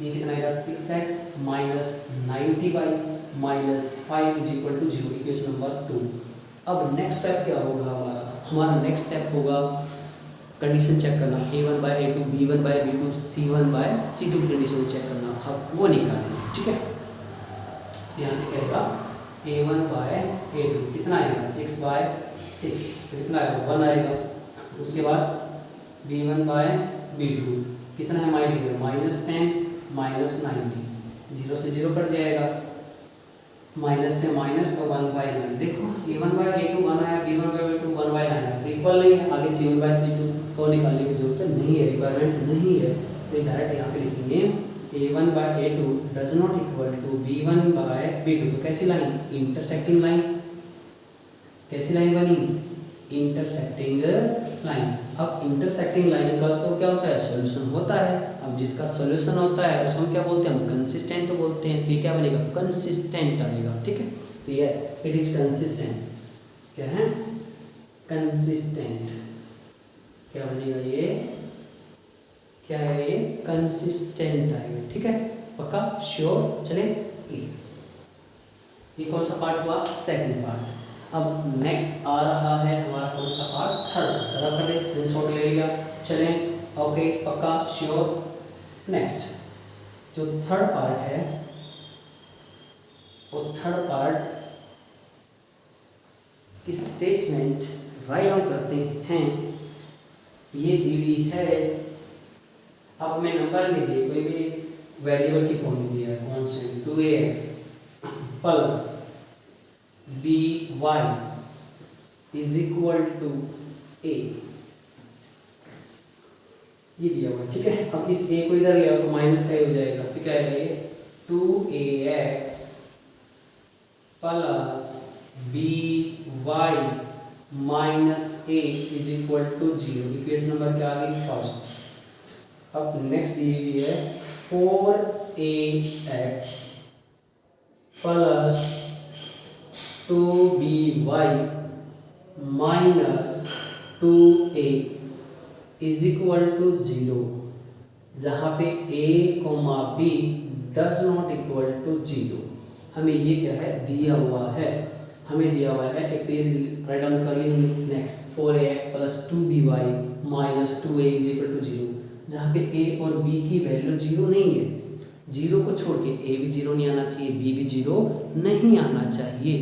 S1: ये कितना आएगा 6x - 90y - 5 = 0, इक्वेशन नंबर 2। अब नेक्स्ट स्टेप क्या होगा हमारा नेक्स्ट स्टेप होगा कंडीशन चेक करना, a1/a2 b1/b2 c1/c2 की कंडीशन चेक करना, अब वो निकालना, ठीक है। यहाँ से कहेगा a1/a2 कितना आएगा 6/6, तो कितना आएगा 1 आएगा। उसके बाद b1/b2 कितना है माइनस -10 - 90, 0 से 0 कट जाएगा, माइनस से माइनस तो 1/9। देखो a1/a2 1 आया, b1/b2 1/9 आया, तो इक्वल नहीं है, आगे c1/c2 तो निकालने की जरूरत नहीं है, रिक्वायरमेंट नहीं है, तो डायरेक्ट यहाँ पे लिखेंगे a1/a2 does not equal to b1/b2। तो कैसी लाइन, इंटरसेक्टिंग लाइन, कैसी लाइन बनी इंटरसेक्टिंग लाइन। अब इंटरसेक्टिंग लाइन का तो क्या होता है सॉल्यूशन होता है, अब जिसका सॉल्यूशन होता है उसको हम क्या बोलते हैं, हम कंसिस्टेंट बोलते हैं। ये क्या बनेगा कंसिस्टेंट आएगा, ठीक है, तो ये इट इज कंसिस्टेंट, क्या है कंसिस्टेंट, क्या बनेगा ये, क्या है ये कंसिस्टेंट आएगा, ठीक है, पक्का श्योर। चले ये कौन सा पार्ट हुआ सेकंड पार्ट। अब नेक्स्ट आ रहा है हमारा कौन सा पार्ट थर्ड, कर स्क्रीनशॉट ले लिया, चले ओके पक्का श्योर। नेक्स्ट जो थर्ड पार्ट है वो थर्ड पार्ट की स्टेटमेंट राइट डाउन करते हैं। ये दी हुई है, अब हमें नंबर नहीं दिए, कोई भी वेरिएबल की फॉर्म में दिया है, कौन से 2ax plus by is equal to a, ये दिया हुआ, ठीक है। अब इस a को इधर ले आओ तो माइनस का हो जाएगा, तो क्या आएगा ये 2ax plus by minus a is equal to 0, equation number क्या आ गई फर्स्ट। अब नेक्स्ट दी हुई है 4ax plus 2by minus 2a is equal to 0, जहाँ पे a, b does not equal to 0। हमें ये क्या है दिया हुआ है, हमें दिया हुआ है एक राइट डाउन कर ली हमने। Next 4ax plus 2by minus 2a is equal to 0, जहाँ पे a और b की वैल्यू 0 नहीं है, 0 को छोड़ के a भी 0 नहीं आना चाहिए, b भी 0 नहीं आना चाहिए,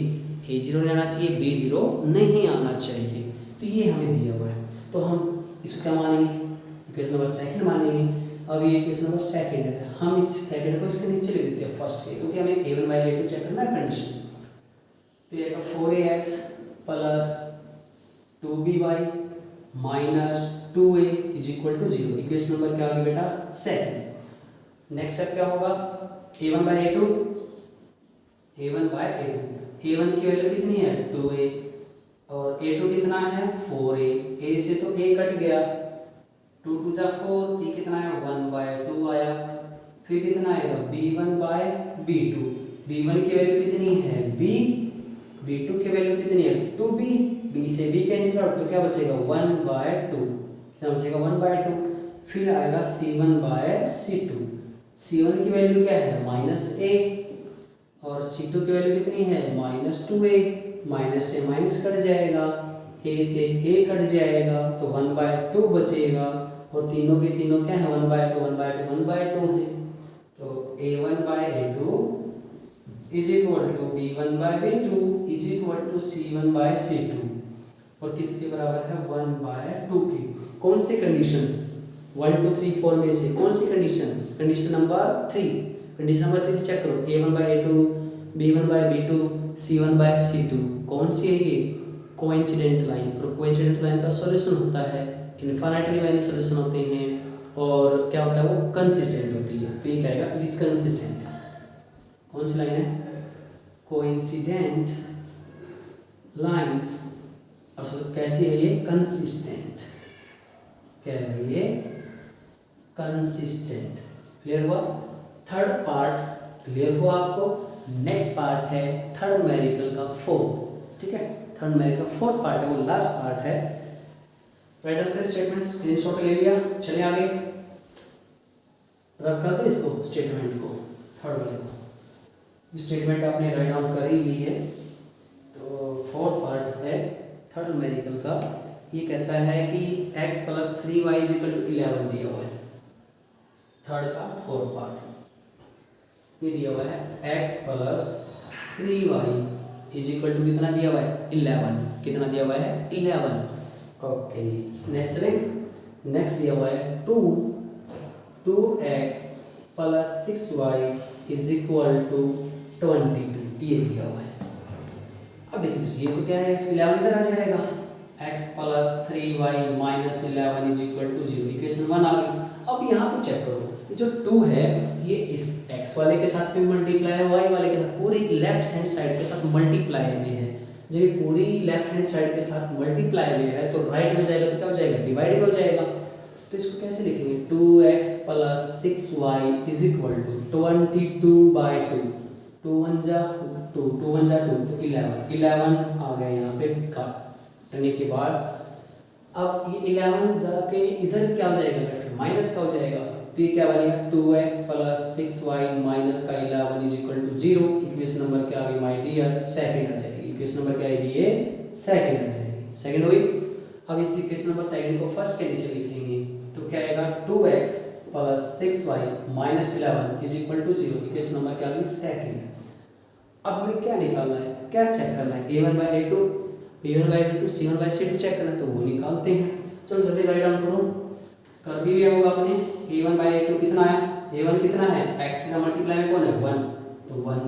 S1: a 0 नहीं आना चाहिए, b 0 नहीं आना चाहिए, तो ये हमें दिया हुआ है। तो हम इसको क्या मानेंगे, इक्वेशन नंबर सेकंड मानेंगे। अब ये इक्वेशन नंबर सेकंड है, हम इस सेकंड को इसके नीचे लिख देते हैं फर्स्ट के, क्योंकि हमें a1/a2 चेक करना है कंडीशन। तो ये 4ax plus 2by minus 2a is equal to 0, equation number क्या होगी बेटा सेकंड। नेक्स्ट स्टेप क्या होगा a1/a2 a1 की वैल्यू कितनी है 2a और a2 कितना है 4a, a से तो a कट गया, 2 2 जा 4, ये कितना है 1/2 आया। फिर कितना आएगा b1/b2, b1 की वैल्यू कितनी है b, b2 की वैल्यू कितनी है 2b, b से b कैंसिल आउट तो क्या बचेगा 1/2, क्या बचेगा 1/2। फिर आएगा c1/c2, c1 की वैल्यू क्या है -a और c2 की वैल्यू कितनी है -2a, माइनस से माइनस कट जाएगा, a से a कट जाएगा तो 1/2 बचेगा, और तीनों के तीनों क्या है 1/2 है, तो a1/a2 is equal to b1/b2 is equal to c1/c2, और किसके बराबर है 1/2 की। कौन सी कंडीशन 1 2 3 4 में से कौन सी condition, condition number 3, condition number 3 check करो a1/a2 B1/B2 C1/C2, कौन सी है ये? Coincident line. और कोइंसिडेंट लाइन का सॉल्यूशन होता है इन्फिनिटली मैनी सॉल्यूशन होते हैं, और क्या होता है वो कंसिस्टेंट होती है। तो ये कहेगा इट इज कंसिस्टेंट। कौन सी लाइन है? Coincident lines. और कैसी है ये? कंसिस्टेंट। क्या है ये? कंसिस्टेंट। क्लियर हुआ? थर्ड पार्ट क्लियर हुआ आपको? नेक्स्ट पार्ट है थर्ड न्यूमेरिकल का फोर्थ। ठीक है, थर्ड न्यूमेरिकल का फोर्थ पार्ट है, वो लास्ट पार्ट है। राइट आंसर स्टेटमेंट स्क्रीनशॉट ले लिया, चलिए आगे रब करते इसको स्टेटमेंट को, थर्ड वाले को। स्टेटमेंट आपने राइट डाउन कर ही ली है। तो फोर्थ पार्ट है थर्ड न्यूमेरिकल का। ये कहता है कि x + 3y = 11 दिया हुआ है। थर्ड का फोर्थ पार्ट ये दिया हुआ है, x + 3y = कितना दिया हुआ है? 11। कितना दिया हुआ है? 11। ओके, नेक्स्ट दिया हुआ है 2x + 6y = 22। ये दिया हुआ है। अब देखिए ये तो क्या है? 11 इधर आ जाएगा, x + 3y - 11 = 0। इक्वेशन 1 आ गई। अब यहाँ पे चेक करो, ये जो 2 है ये इस x वाले के साथ में मल्टीप्लाई है, y वाले के साथ पूरी लेफ्ट हैंड साइड के साथ मल्टीप्लाई में है। जब ये पूरी लेफ्ट हैंड साइड के साथ मल्टीप्लाई में है तो राइट में जाएगा तो क्या हो जाएगा? डिवाइड में हो जाएगा। तो इसको कैसे लिखेंगे? 2x + 6y = 22/2। 2 1 जा 2, 2 1 जा 2, तो 11 आ गया यहाँ पे काटने के बाद। अब ये 11 जाके इधर क्या हो जाएगा? लेफ्ट माइनस का हो जाएगा। तो ये क्या बनेगा? 2x + 6y - 11 = 0। इक्वेशन नंबर क्या आ गई माय डियर? सेकंड आ जाएगी। इक्वेशन नंबर क्या आएगी? ये सेकंड आ जाएगी। सेकंड हुई। अब इस इक्वेशन नंबर सेकंड को फर्स्ट के नीचे लिखेंगे तो क्या आएगा? 2x + 6y - 11 = 0। इक्वेशन नंबर क्या आ गई? सेकंड। अब हमें क्या निकालना है? क्या चेक करना है? a1/a2 b1/b2 c1/c2 चेक करना है, तो वो निकालते हैं। चलो जल्दी राइट डाउन करो। कर भी लिया होगा आपने। a1/a2 कितना आया? a1 कितना है? x का मल्टीप्लाई में कौन है? 1, तो 1।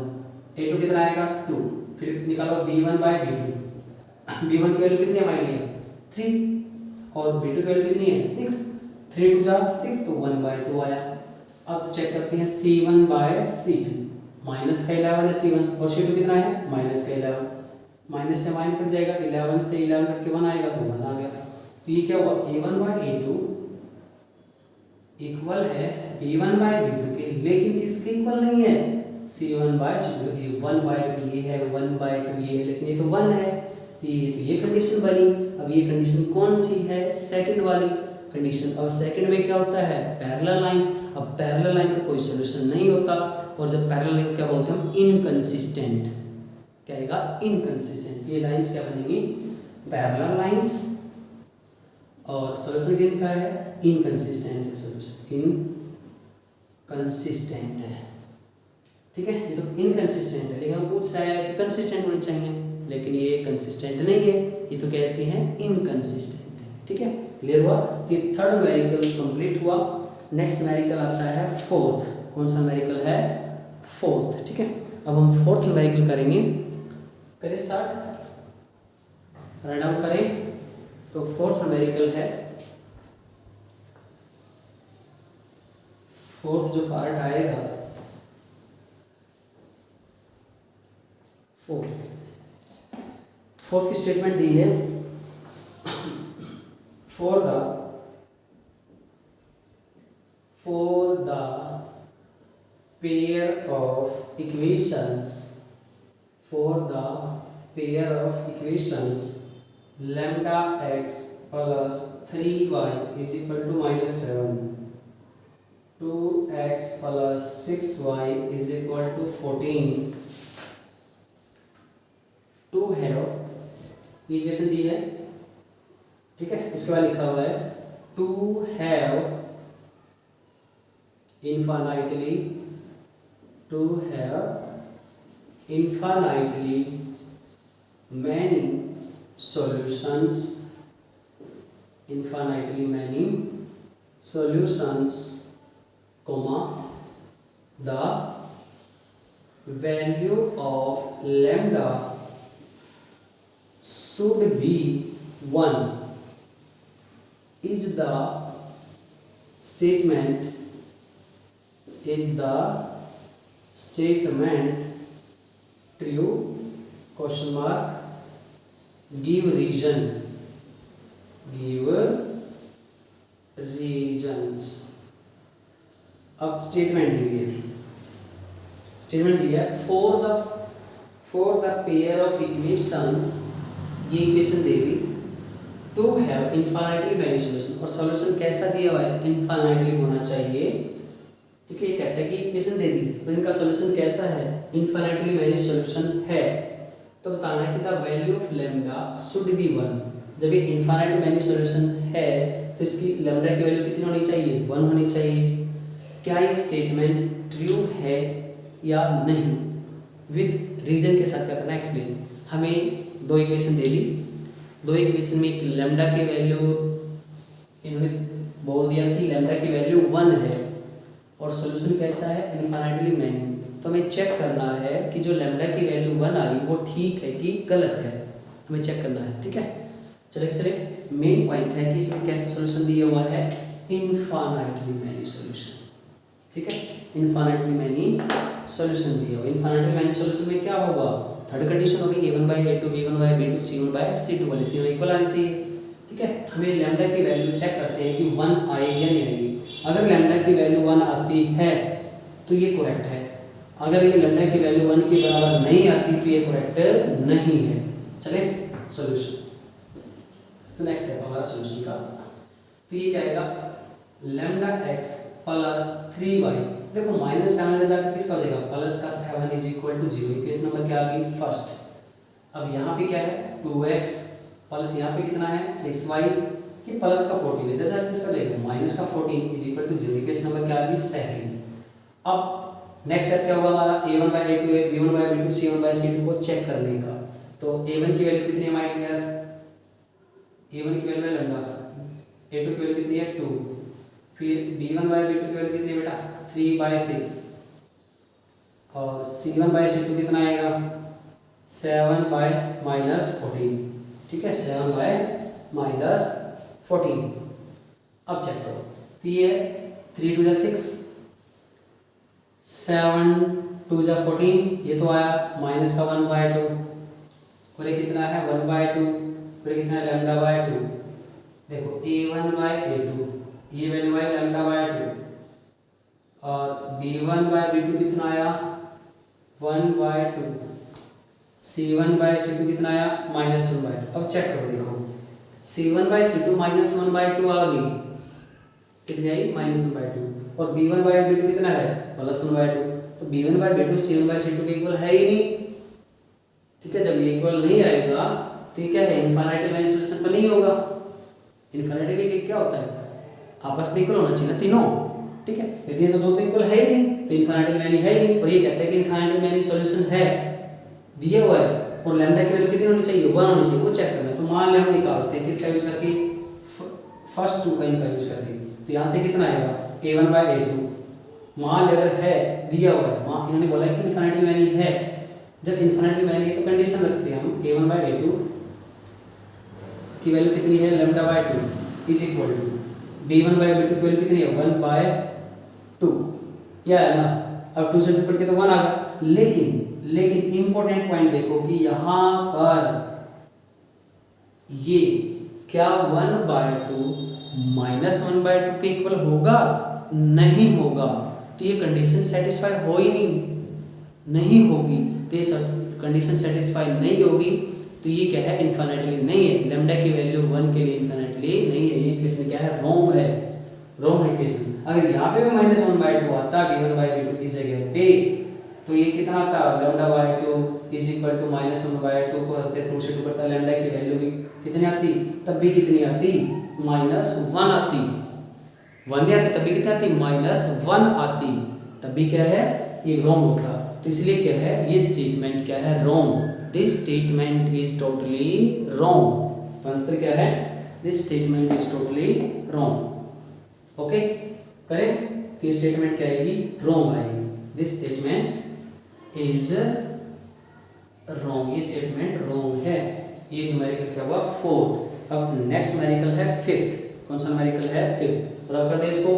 S1: a2 कितना आएगा? 2। फिर निकालो b1/b2। b1 की वैल्यू कितनी है माय डियर? 3, और b2 की वैल्यू कितनी है? 6। 3 2 जा 6, तो 1/2 आया। अब चेक करते हैं c1/c2। माइनस का 11 है c1, और c2 कितना है? माइनस का 11। माइनस से माइनस कट जाएगा, 11 से 11 कट के 1 आएगा, तो 1 आ गया। तो ये क्या हुआ? a1/a2 इक्वल है b1/b2 के, लेकिन किसके इक्वल नहीं है? c1/c2। 1/2 ये है, 1/2 ये है, लेकिन ये तो 1 है। तो ये कंडीशन बनी। अब ये कंडीशन कौन सी है? सेकंड वाली कंडीशन। और सेकंड में क्या होता है? Parallel line. अब पैरेलल लाइन का कोई सॉल्यूशन नहीं होता, और जब पैरेलल लाइन क्या बोलते हैं हम? इनकंसिस्टेंट। क्या आएगा? इनकंसिस्टेंट। ये लाइंस क्या बनेंगी? Parallel lines. और सॉल्यूशन किसका है? इनकंसिस्टेंट सॉल्यूशन, इनकंसिस्टेंट है। ठीक है, ये तो इनकंसिस्टेंट है, लेकिन हम पूछ रहा है कि कंसिस्टेंट होनी चाहिए, लेकिन ये कंसिस्टेंट नहीं है, ये तो कैसी है? इनकंसिस्टेंट है। ठीक है, क्लियर हुआ? तो ये थर्ड न्यूमेरिकल कंप्लीट हुआ। नेक्स्ट न्यूमेरिकल आता है फोर्थ। कौन सा न्यूमेरिकल है? फोर्थ। ठीक है, अब हम फोर्थ न्यूमेरिकल करेंगे। करें स्टार्ट, राइट डाउन करें। तो फोर्थ न्यूमेरिकल है, फोर्थ जो पार्ट आएगा, फोर्थ की स्टेटमेंट दी है, for the pair of equations, lambda x plus 3y = -7, 2x plus 6y = 14 two है इक्वेशन दी है। ठीक है, उसके बाद लिखा हुआ है to have infinitely many solutions, comma the value of lambda should be 1 is the statement true question mark give reasons। अब स्टेटमेंट दी है for the pair of equations, ये इक्वेशन दे दी to have infinitely many solution, और सॉल्यूशन कैसा दिया हुआ है, इनफाइनाइटली होना चाहिए। ठीक है, ये कहता है कि इक्वेशन दे दी तो इनका सॉल्यूशन कैसा है, इनफाइनाइटली मैनी सॉल्यूशन है। तो बताना है कि the value of lambda should be 1। जब ये इनफाइनाइटली मैनी सॉल्यूशन है तो इसकी लैम्डा की वैल्यू कितनी होनी चाहिए, 1 होनी चाहिए। क्या ये स्टेटमेंट ट्रू है या नहीं, विद रीजन के साथ क्या करना है, एक्सप्लेन। हमें दो इक्वेशन दे दी, दो इक्वेशन में एक लैम्डा की वैल्यू इन्होंने बोल दिया कि लैम्डा की वैल्यू 1 है और सॉल्यूशन कैसा है, इनफाइनाइटली मैनी। तो हमें चेक करना है कि जो लैम्डा की वैल्यू 1 आई वो ठीक है कि गलत है, हमें चेक करना है। ठीक है, चले मेन पॉइंट है कि इसमें कैसा सॉल्यूशन दिया हुआ है, इनफाइनाइटली मैनी सॉल्यूशन। ठीक है, इनफाइनाइटली मैनी सॉल्यूशन दिया हुआ। इनफाइनाइटली मैनी सॉल्यूशन में क्या होगा, थर्ड कंडीशन होगी a1/a2 b1/b2 c1/c2 वाली तीनों इक्वल आनी चाहिए। ठीक है, हमें लैम्डा की वैल्यू चेक करते हैं कि 1 आएगी या नहीं आएगी। अगर लैम्डा की वैल्यू 1 आती है तो ये करेक्ट है, अगर ये लैम्डा की वैल्यू 1 के बराबर नहीं आती तो ये करेक्ट नहीं है। चले सॉल्यूशन, तो नेक्स्ट है हमारा सॉल्यूशन का। तो ये क्या आएगा, लैम्डा x प्लस 3y। देखो -7 ले जाकर किसका हो जाएगा, प्लस का 7 is equal to 0। Equation number क्या आ गई, फर्स्ट। अब यहाँ पे क्या है 2x प्लस यहाँ पे कितना है 6y कि प्लस का 14 इधर जाकर किसका जाएगा, माइनस का 14 is equal to 0। Equation number क्या आ गई, सेकंड। अब नेक्स्ट स्टेप क्या होगा हमारा, a1/a2 b1/b2 c1/c2 को चेक करने का। तो a1 की वैल्यू कितनी है माय डियर, a1 की वैल्यू है लैम्डा, a2 की वैल्यू कितनी है 2, फिर b1/b2 की वैल्यू कितनी है बेटा 3/6 और c1/c2 कितना आएगा 7/-14। ठीक है, 7/-14। अब चेक करो, तो ये 3 2 6, 7 2 14, ये तो आया माइनस का 1/2 और ये कितना है 1/2 और ये कितना है λ/2। देखो a1/a2 ये वैल्यू है λ/2 और b1/b2 कितना आया 1/2, c1/c2 कितना आया -1/2। अब चेक करो, देखो c1/c2 -1/2 आ गई, कितनी आई -1/2 और b1/b2 कितना है +1/2। तो b1/b2 c1/c2 के इक्वल है ही नहीं। ठीक है, जब ये इक्वल नहीं आएगा तो ये क्या है, इनफाइनाइटली मैनी सॉल्यूशन तो नहीं होगा। इनफाइनाइटली के क्या होता है, आपस में इक्वल होना चाहिए ना तीनों। ठीक है, लेकिन ये तो दो तो इक्वल है ही नहीं, तो इनफाइनाइटली मैनी है ही नहीं। और ये कहता है कि इनफाइनाइटली मैनी सॉल्यूशन है, दिया हुआ है और लैम्डा की वैल्यू कितनी होनी चाहिए 1 होनी चाहिए, वो चेक करना है। तो मान ले हम निकालते हैं किसका यूज करके, फर्स्ट 2 का इनका यूज करके। तो यहाँ से कितना आएगा a1/a2, मान ले अगर है दिया हुआ है, मान इन्होंने बोला है कि इनफाइनाइटली मैनी है। जब इनफाइनाइटली मैनी है तो कंडीशन रखते हैं हम a1/a2 की वैल्यू कितनी है λ/2 इज इक्वल टू b1/b2 की वैल्यू कितनी है 1/2, या है ना। अब 2 से डिवाइड करके तो 1 आ गया। लेकिन इंपॉर्टेंट पॉइंट देखो कि यहाँ पर ये क्या 1/2 -1/2 के इक्वल होगा, नहीं होगा। तो ये कंडीशन सेटिस्फाई हो ही नहीं होगी। तो ये कंडीशन सेटिस्फाई नहीं होगी तो ये क्या है, इनफाइनाइटली नहीं है। लैम्डा की वैल्यू 1 के लिए इनफाइनाइटली नहीं है। ये क्वेश्चन क्या है, रॉन्ग है क्वेश्चन। अगर यहाँ पे भी -1/2 आता b1/b2 की जगह पे तो ये कितना आता λ/2 इज इक्वल टू -1/2 को रखते 2 से 2 करता लैम्डा की वैल्यू भी कितनी आती, तब भी कितनी आती -1 आती। 1 नहीं आती तब भी कितनी आती -1 आती, तब भी क्या है ये रॉन्ग होता। तो इसलिए क्या है, ये स्टेटमेंट क्या है, wrong. This statement is totally wrong. तो आंसर क्या है, this statement is totally wrong. Okay, करें तो ये स्टेटमेंट क्या आएगी, रॉन्ग आएगी। दिस स्टेटमेंट इज रॉन्ग, ये स्टेटमेंट रॉन्ग है। ये न्यूमेरिकल क्या हुआ? फोर्थ। अब नेक्स्ट न्यूमेरिकल है फिफ्थ। कौन सा न्यूमेरिकल है? फिफ्थ। रब कर दे इसको,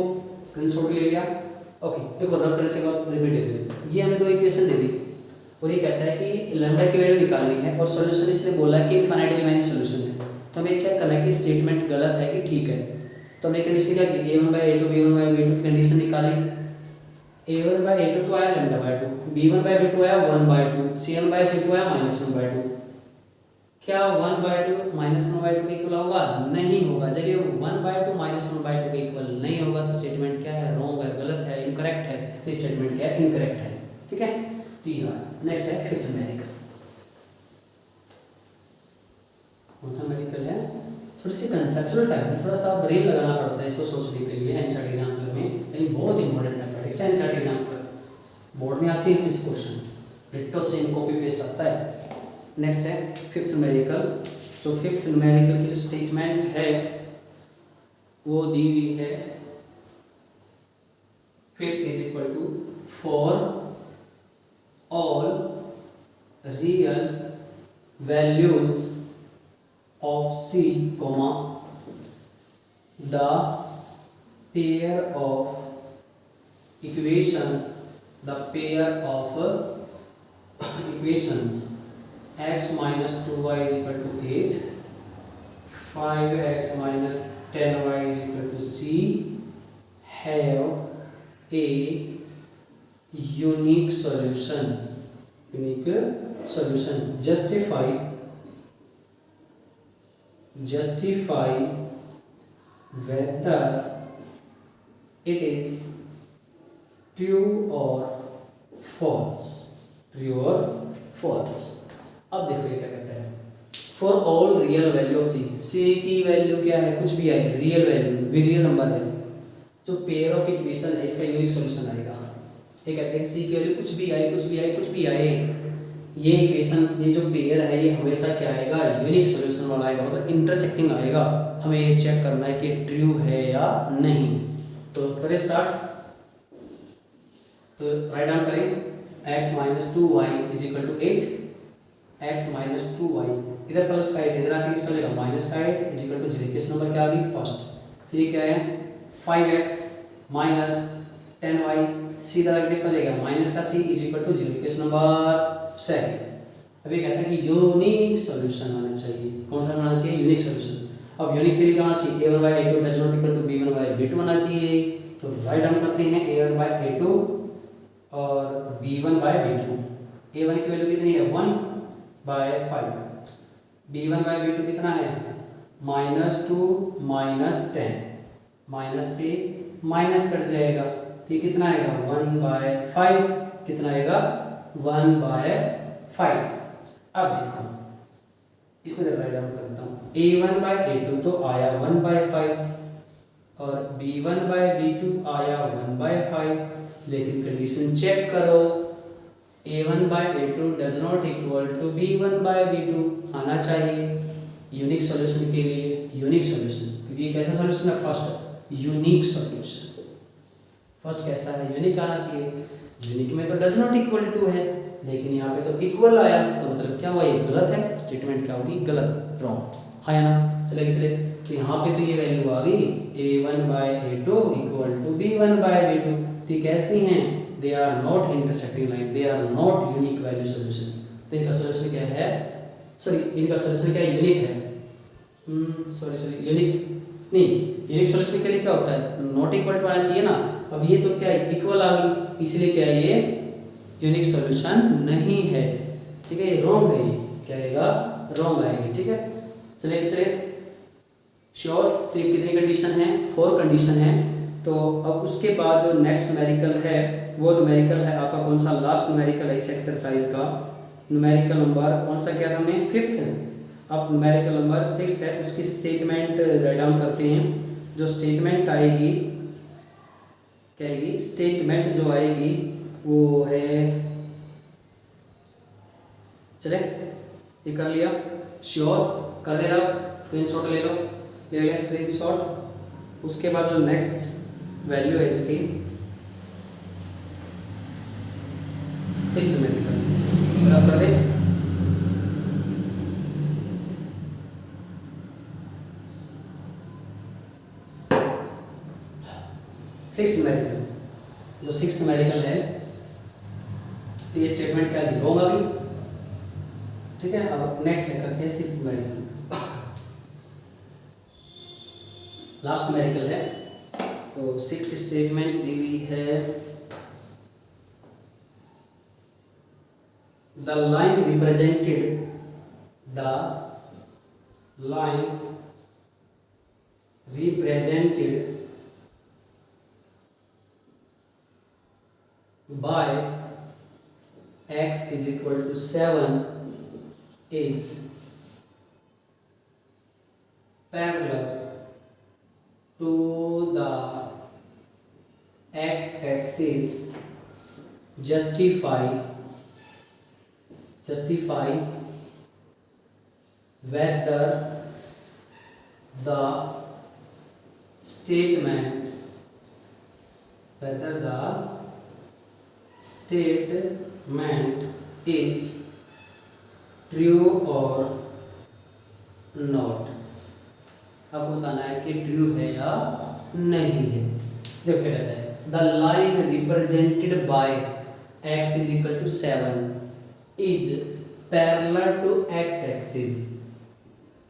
S1: स्क्रीनशॉट ले लिया। ओके, देखो रब करने से बाद रिपीट दे दी। ये हमें तो इक्वेशन दे दी और ये कहता है कि लैम्डा की वैल्यू निकालनी है और सॉल्यूशन इसने बोला है कि इनफाइनाइटली मैनी सॉल्यूशन है। तो हमें चेक करना है कि स्टेटमेंट गलत है कि ठीक है। तो हमने कंडीशन क्या की? a1/a2 b1/b2 की कंडीशन निकाली। a1/a2 तो आया λ/2, b1/b2 आया 1/2, c1/c2 आया -1/2। क्या 1/2 -1/2 के इक्वल होगा? नहीं होगा। जब ये 1/2 -1/2 के इक्वल नहीं होगा तो स्टेटमेंट क्या है? रॉन्ग है, गलत है, इनकरेक्ट है। तो स्टेटमेंट क्या है? इनकरेक्ट है। ठीक है, तो ये नेक्स्ट है फिफ्थ न्यूमेरिकल। कौन सा न्यूमेरिकल है? थोड़ी सी कंसेप्चुअल टाइप में, थोड़ा सा ब्रेन लगाना पड़ता है इसको सोचने के लिए। एनसीईआरटी एग्जाम्पल में ये बहुत इंपॉर्टेंट मैथमेटिक्स है। एनसीईआरटी एग्जाम्पल बोर्ड में आती है इसमें question, ditto same copy paste आता है। नेक्स्ट है फिफ्थ न्यूमेरिकल। जो फिफ्थ न्यूमेरिकल की जो स्टेटमेंट है वो दी हुई है, fifth is equal to for all real values of c, the pair of equations x minus 2y is equal to 8, 5x minus 10y is equal to c have a unique solution. Justify whether it is true or false. अब देखो ये क्या कहता है? For all real value of C की वैल्यू क्या है? कुछ भी आए, रियल वैल्यू, रियल नंबर है, जो पेयर ऑफ इक्वेशन है इसका यूनिक सॉल्यूशन आएगा। ये कहते हैं कि सी की वैल्यू कुछ भी आए, ये इक्वेशन, ये जो पेयर है ये हमेशा क्या आएगा? यूनिक सॉल्यूशन वाला आएगा, मतलब इंटरसेक्टिंग आएगा। हमें ये चेक करना है कि ट्रू है या नहीं। तो करें स्टार्ट। तो राइट डाउन करें, x minus 2y is equal to 8, x minus 2y, इधर प्लस का 8 इधर आके इसका लेगा माइनस का 8 इज इक्वल टू 0। किस नंबर क्या आ गई? फर्स्ट। फिर ये क्या है? 5x minus 10y, सीधा लग किसका लेगा? माइनस का c इज इक्वल टू 0। किस नंबर? सेकंड। अभी कहता है कि यूनिक सॉल्यूशन आना चाहिए। कौन सा आना चाहिए? Unique solution. अब यूनिक के लिए क्या आना चाहिए? a1/a2 does not equal to b1/b2 आना चाहिए। तो राइट डाउन करते हैं a1/a2 और b1/b2। a1 की वैल्यू कितनी है? 1/5। b1/b2 कितना है? -2 -10, माइनस से माइनस कट जाएगा तो ये कितना आएगा? 1/5। कितना आएगा? 1/5। अब देखो इसको राइट डाउन करता हूँ। a1/a2 तो आया 1/5 और b1/b2 आया 1/5, लेकिन कंडीशन चेक करो, a1/a2 does not equal to b1/b2 आना चाहिए यूनिक सॉल्यूशन के लिए। यूनिक सॉल्यूशन, क्योंकि ये कैसा सॉल्यूशन है? First unique solution. फर्स्ट कैसा है? यूनिक आना चाहिए। यूनिक में तो डज नॉट इक्वल टू है, लेकिन यहाँ पे तो इक्वल आया, तो मतलब क्या हुआ? ये गलत है। स्टेटमेंट क्या होगी? गलत, रॉन्ग है ना। चले तो यहाँ पे तो ये वैल्यू आ गई a1/a2 इक्वल टू b1/b2। तो कैसी हैं? They are not intersecting line, they are not unique value solution. तो इनका सॉल्यूशन क्या है? इनका सॉल्यूशन क्या है? यूनिक है। यूनिक नहीं, यूनिक सॉल्यूशन के लिए क्या होता है? नॉट इक्वल टू आना चाहिए ना। अब ये तो क्या है? इक्वल आ गई, इसलिए क्या है? ये यूनिक सॉल्यूशन नहीं है। ठीक है, ये रॉन्ग है। ये क्या आएगा? रॉन्ग आएगी। ठीक है, चलिए श्योर। तो ये कितनी कंडीशन है? 4 कंडीशन है। तो अब उसके बाद जो नेक्स्ट न्यूमेरिकल है वो न्यूमेरिकल है आपका कौन सा? लास्ट न्यूमेरिकल है इस एक्सरसाइज का। न्यूमेरिकल नंबर कौन सा किया था हमने? 5th। अब न्यूमेरिकल नंबर 6th है, उसकी स्टेटमेंट राइट डाउन करते हैं। जो स्टेटमेंट आएगी क्या आएगी? स्टेटमेंट जो आएगी वो है, चले ये कर लिया, श्योर कर दे रहा, स्क्रीनशॉट ले लिया स्क्रीनशॉट। उसके बाद जो नेक्स्ट वैल्यू है इसकी 6th न्यूमेरिकल, सॉल्व कर दें। सिक्स्थ न्यूमेरिकल, जो सिक्स्थ न्यूमेरिकल है तो ये स्टेटमेंट क्या है, रॉन्ग आ गई। ठीक है, अब नेक्स्ट चेक करते हैं सिक्स्थ न्यूमेरिकल। लास्ट न्यूमेरिकल है, तो सिक्स्थ स्टेटमेंट दी हुई है, the line represented by x is equal to 7 is parallel to the x-axis justify whether the statement is true or not। आपको बताना है कि ट्रू है या नहीं है। देखो क्या कहता है, the line represented by x is equal to 7 is parallel to x axis.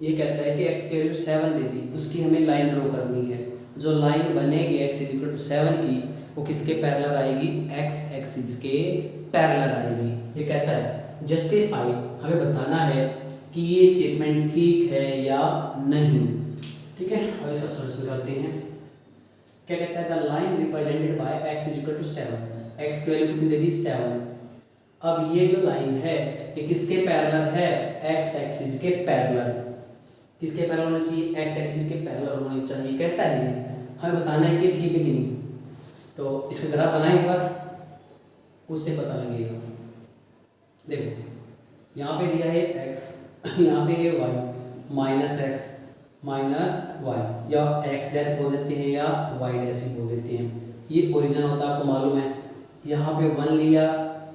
S1: ये कहता है कि x की वैल्यू 7 दे दी, उसकी हमें लाइन ड्रॉ करनी है। जो लाइन बनेगी x इज इक्वल टू 7 की, वो किसके पैरेलल आएगी, x एक्सिस के पैरेलल आएगी। ये कहता है जस्टिफाई, हमें बताना है कि ये स्टेटमेंट ठीक है या नहीं। ठीक है, अब इसका सॉल्यूशन करते हैं। क्या कहता है, the line represented by x is equal to 7, x की वैल्यू कितनी दे दी, 7। अब ये जो लाइन है ये किसके पैरेलल है, x एक्सिस के पैरेलल। किसके पैरेलल होना चाहिए, x एक्सिस के पैरेलल होना चाहिए, कहता है ये। हमें बताना है कि ठीक है कि नहीं। तो इसका ग्राफ बनाएं एक बार, उससे पता लगेगा। देखो यहाँ पे दिया है x, यहाँ पे है y minus x minus y, या x डैश बोल देते हैं या y डैश ही बोल देते हैं। ये ओरिजिन होता है, आपको मालूम है। यहाँ पे 1 लिया,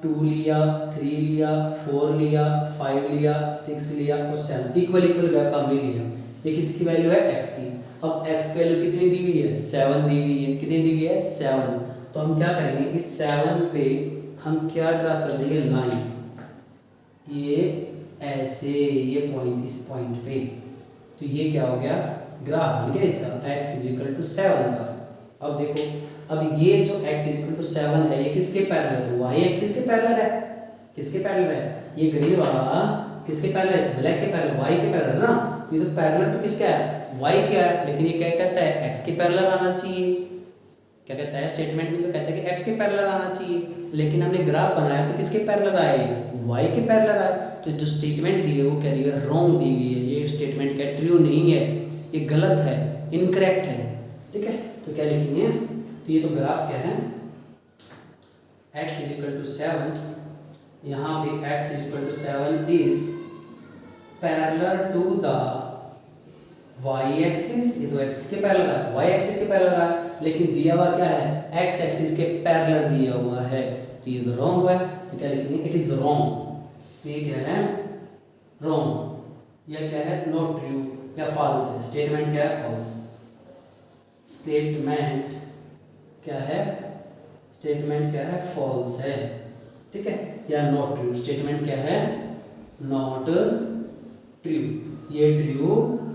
S1: 2 लिया, 3 लिया, 4 लिया, 5 लिया, 6 लिया और 7 इक्वल का भी लिया। ये किसकी वैल्यू है, x की। अब x की वैल्यू कितनी दी हुई है, 7 दी हुई है। कितनी दी हुई है, 7। तो हम क्या करेंगे, इस 7 पे हम क्या ड्रा कर देंगे, लाइन। ये ऐसे, ये पॉइंट इस पॉइंट पे, तो ये क्या हो गया, ग्राफ बन गया इसका, x इज इक्वल टू 7 का। अब देखो, अब ये जो x इज इक्वल टू 7 है, ये किसके पैरेलल है, y एक्सिस के पैरेलल है। किसके पैरेलल है, ये ग्रीन वाला किसके पैरेलल है, ब्लैक के पैरेलल, y के पैरेलल ना। ये तो पैरेलल तो किसका है, y क्या है, लेकिन ये क्या कहता है, x के पैरेलल आना चाहिए। क्या कहता है स्टेटमेंट में, तो कहता है कि x के पैरेलल आना चाहिए, लेकिन हमने ग्राफ बनाया तो किसके पैरेलल आए, y के पैरेलल आए। तो जो स्टेटमेंट दी है वो क्या दी है, रॉन्ग दी हुई है। ये स्टेटमेंट क्या ट्रू नहीं है, ये गलत है, इनकरेक्ट है। ठीक है, तो क्या लिखेंगे, तो ये तो ग्राफ क्या है, x इज इक्वल टू 7, यहाँ पे x is equal to 7 is parallel to the y axis. ये तो x के पैरेलल है, y एक्सिस के पैरेलल है, लेकिन दिया हुआ क्या है, x एक्सिस के पैरेलल दिया हुआ है। तो ये तो रॉन्ग है, तो क्या लिखेंगे, इट इज रॉन्ग। तो ये क्या है, रॉन्ग। या क्या है, नॉट ट्रू या फॉल्स है। स्टेटमेंट क्या है, फॉल्स। स्टेटमेंट क्या है, स्टेटमेंट क्या है, फॉल्स है। ठीक है, या नॉट ट्रू। स्टेटमेंट क्या है, नॉट ट्रू, ये ट्रू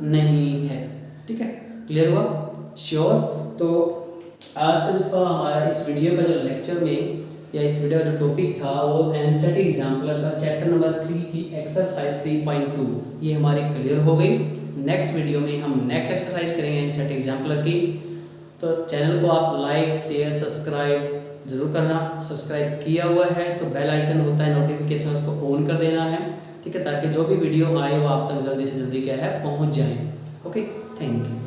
S1: नहीं है। ठीक है, क्लियर हुआ, श्योर। तो आज का जो था हमारा इस वीडियो का जो लेक्चर में या इस वीडियो का जो टॉपिक था वो एनसीईआरटी एग्जाम्पलर का चैप्टर नंबर 3 की एक्सरसाइज 3.2 ये हमारी क्लियर हो गई। नेक्स्ट वीडियो में हम नेक्स्ट एक्सरसाइज करेंगे एनसीईआरटी एग्जाम्पलर की। तो चैनल को आप लाइक शेयर सब्सक्राइब जरूर करना। सब्सक्राइब किया हुआ है तो बेल आइकन होता है नोटिफिकेशन, उसको ऑन कर देना है। ठीक है, ताकि जो भी वीडियो आए वो आप तक जल्दी से जल्दी क्या है पहुंच जाए। Okay, thank you.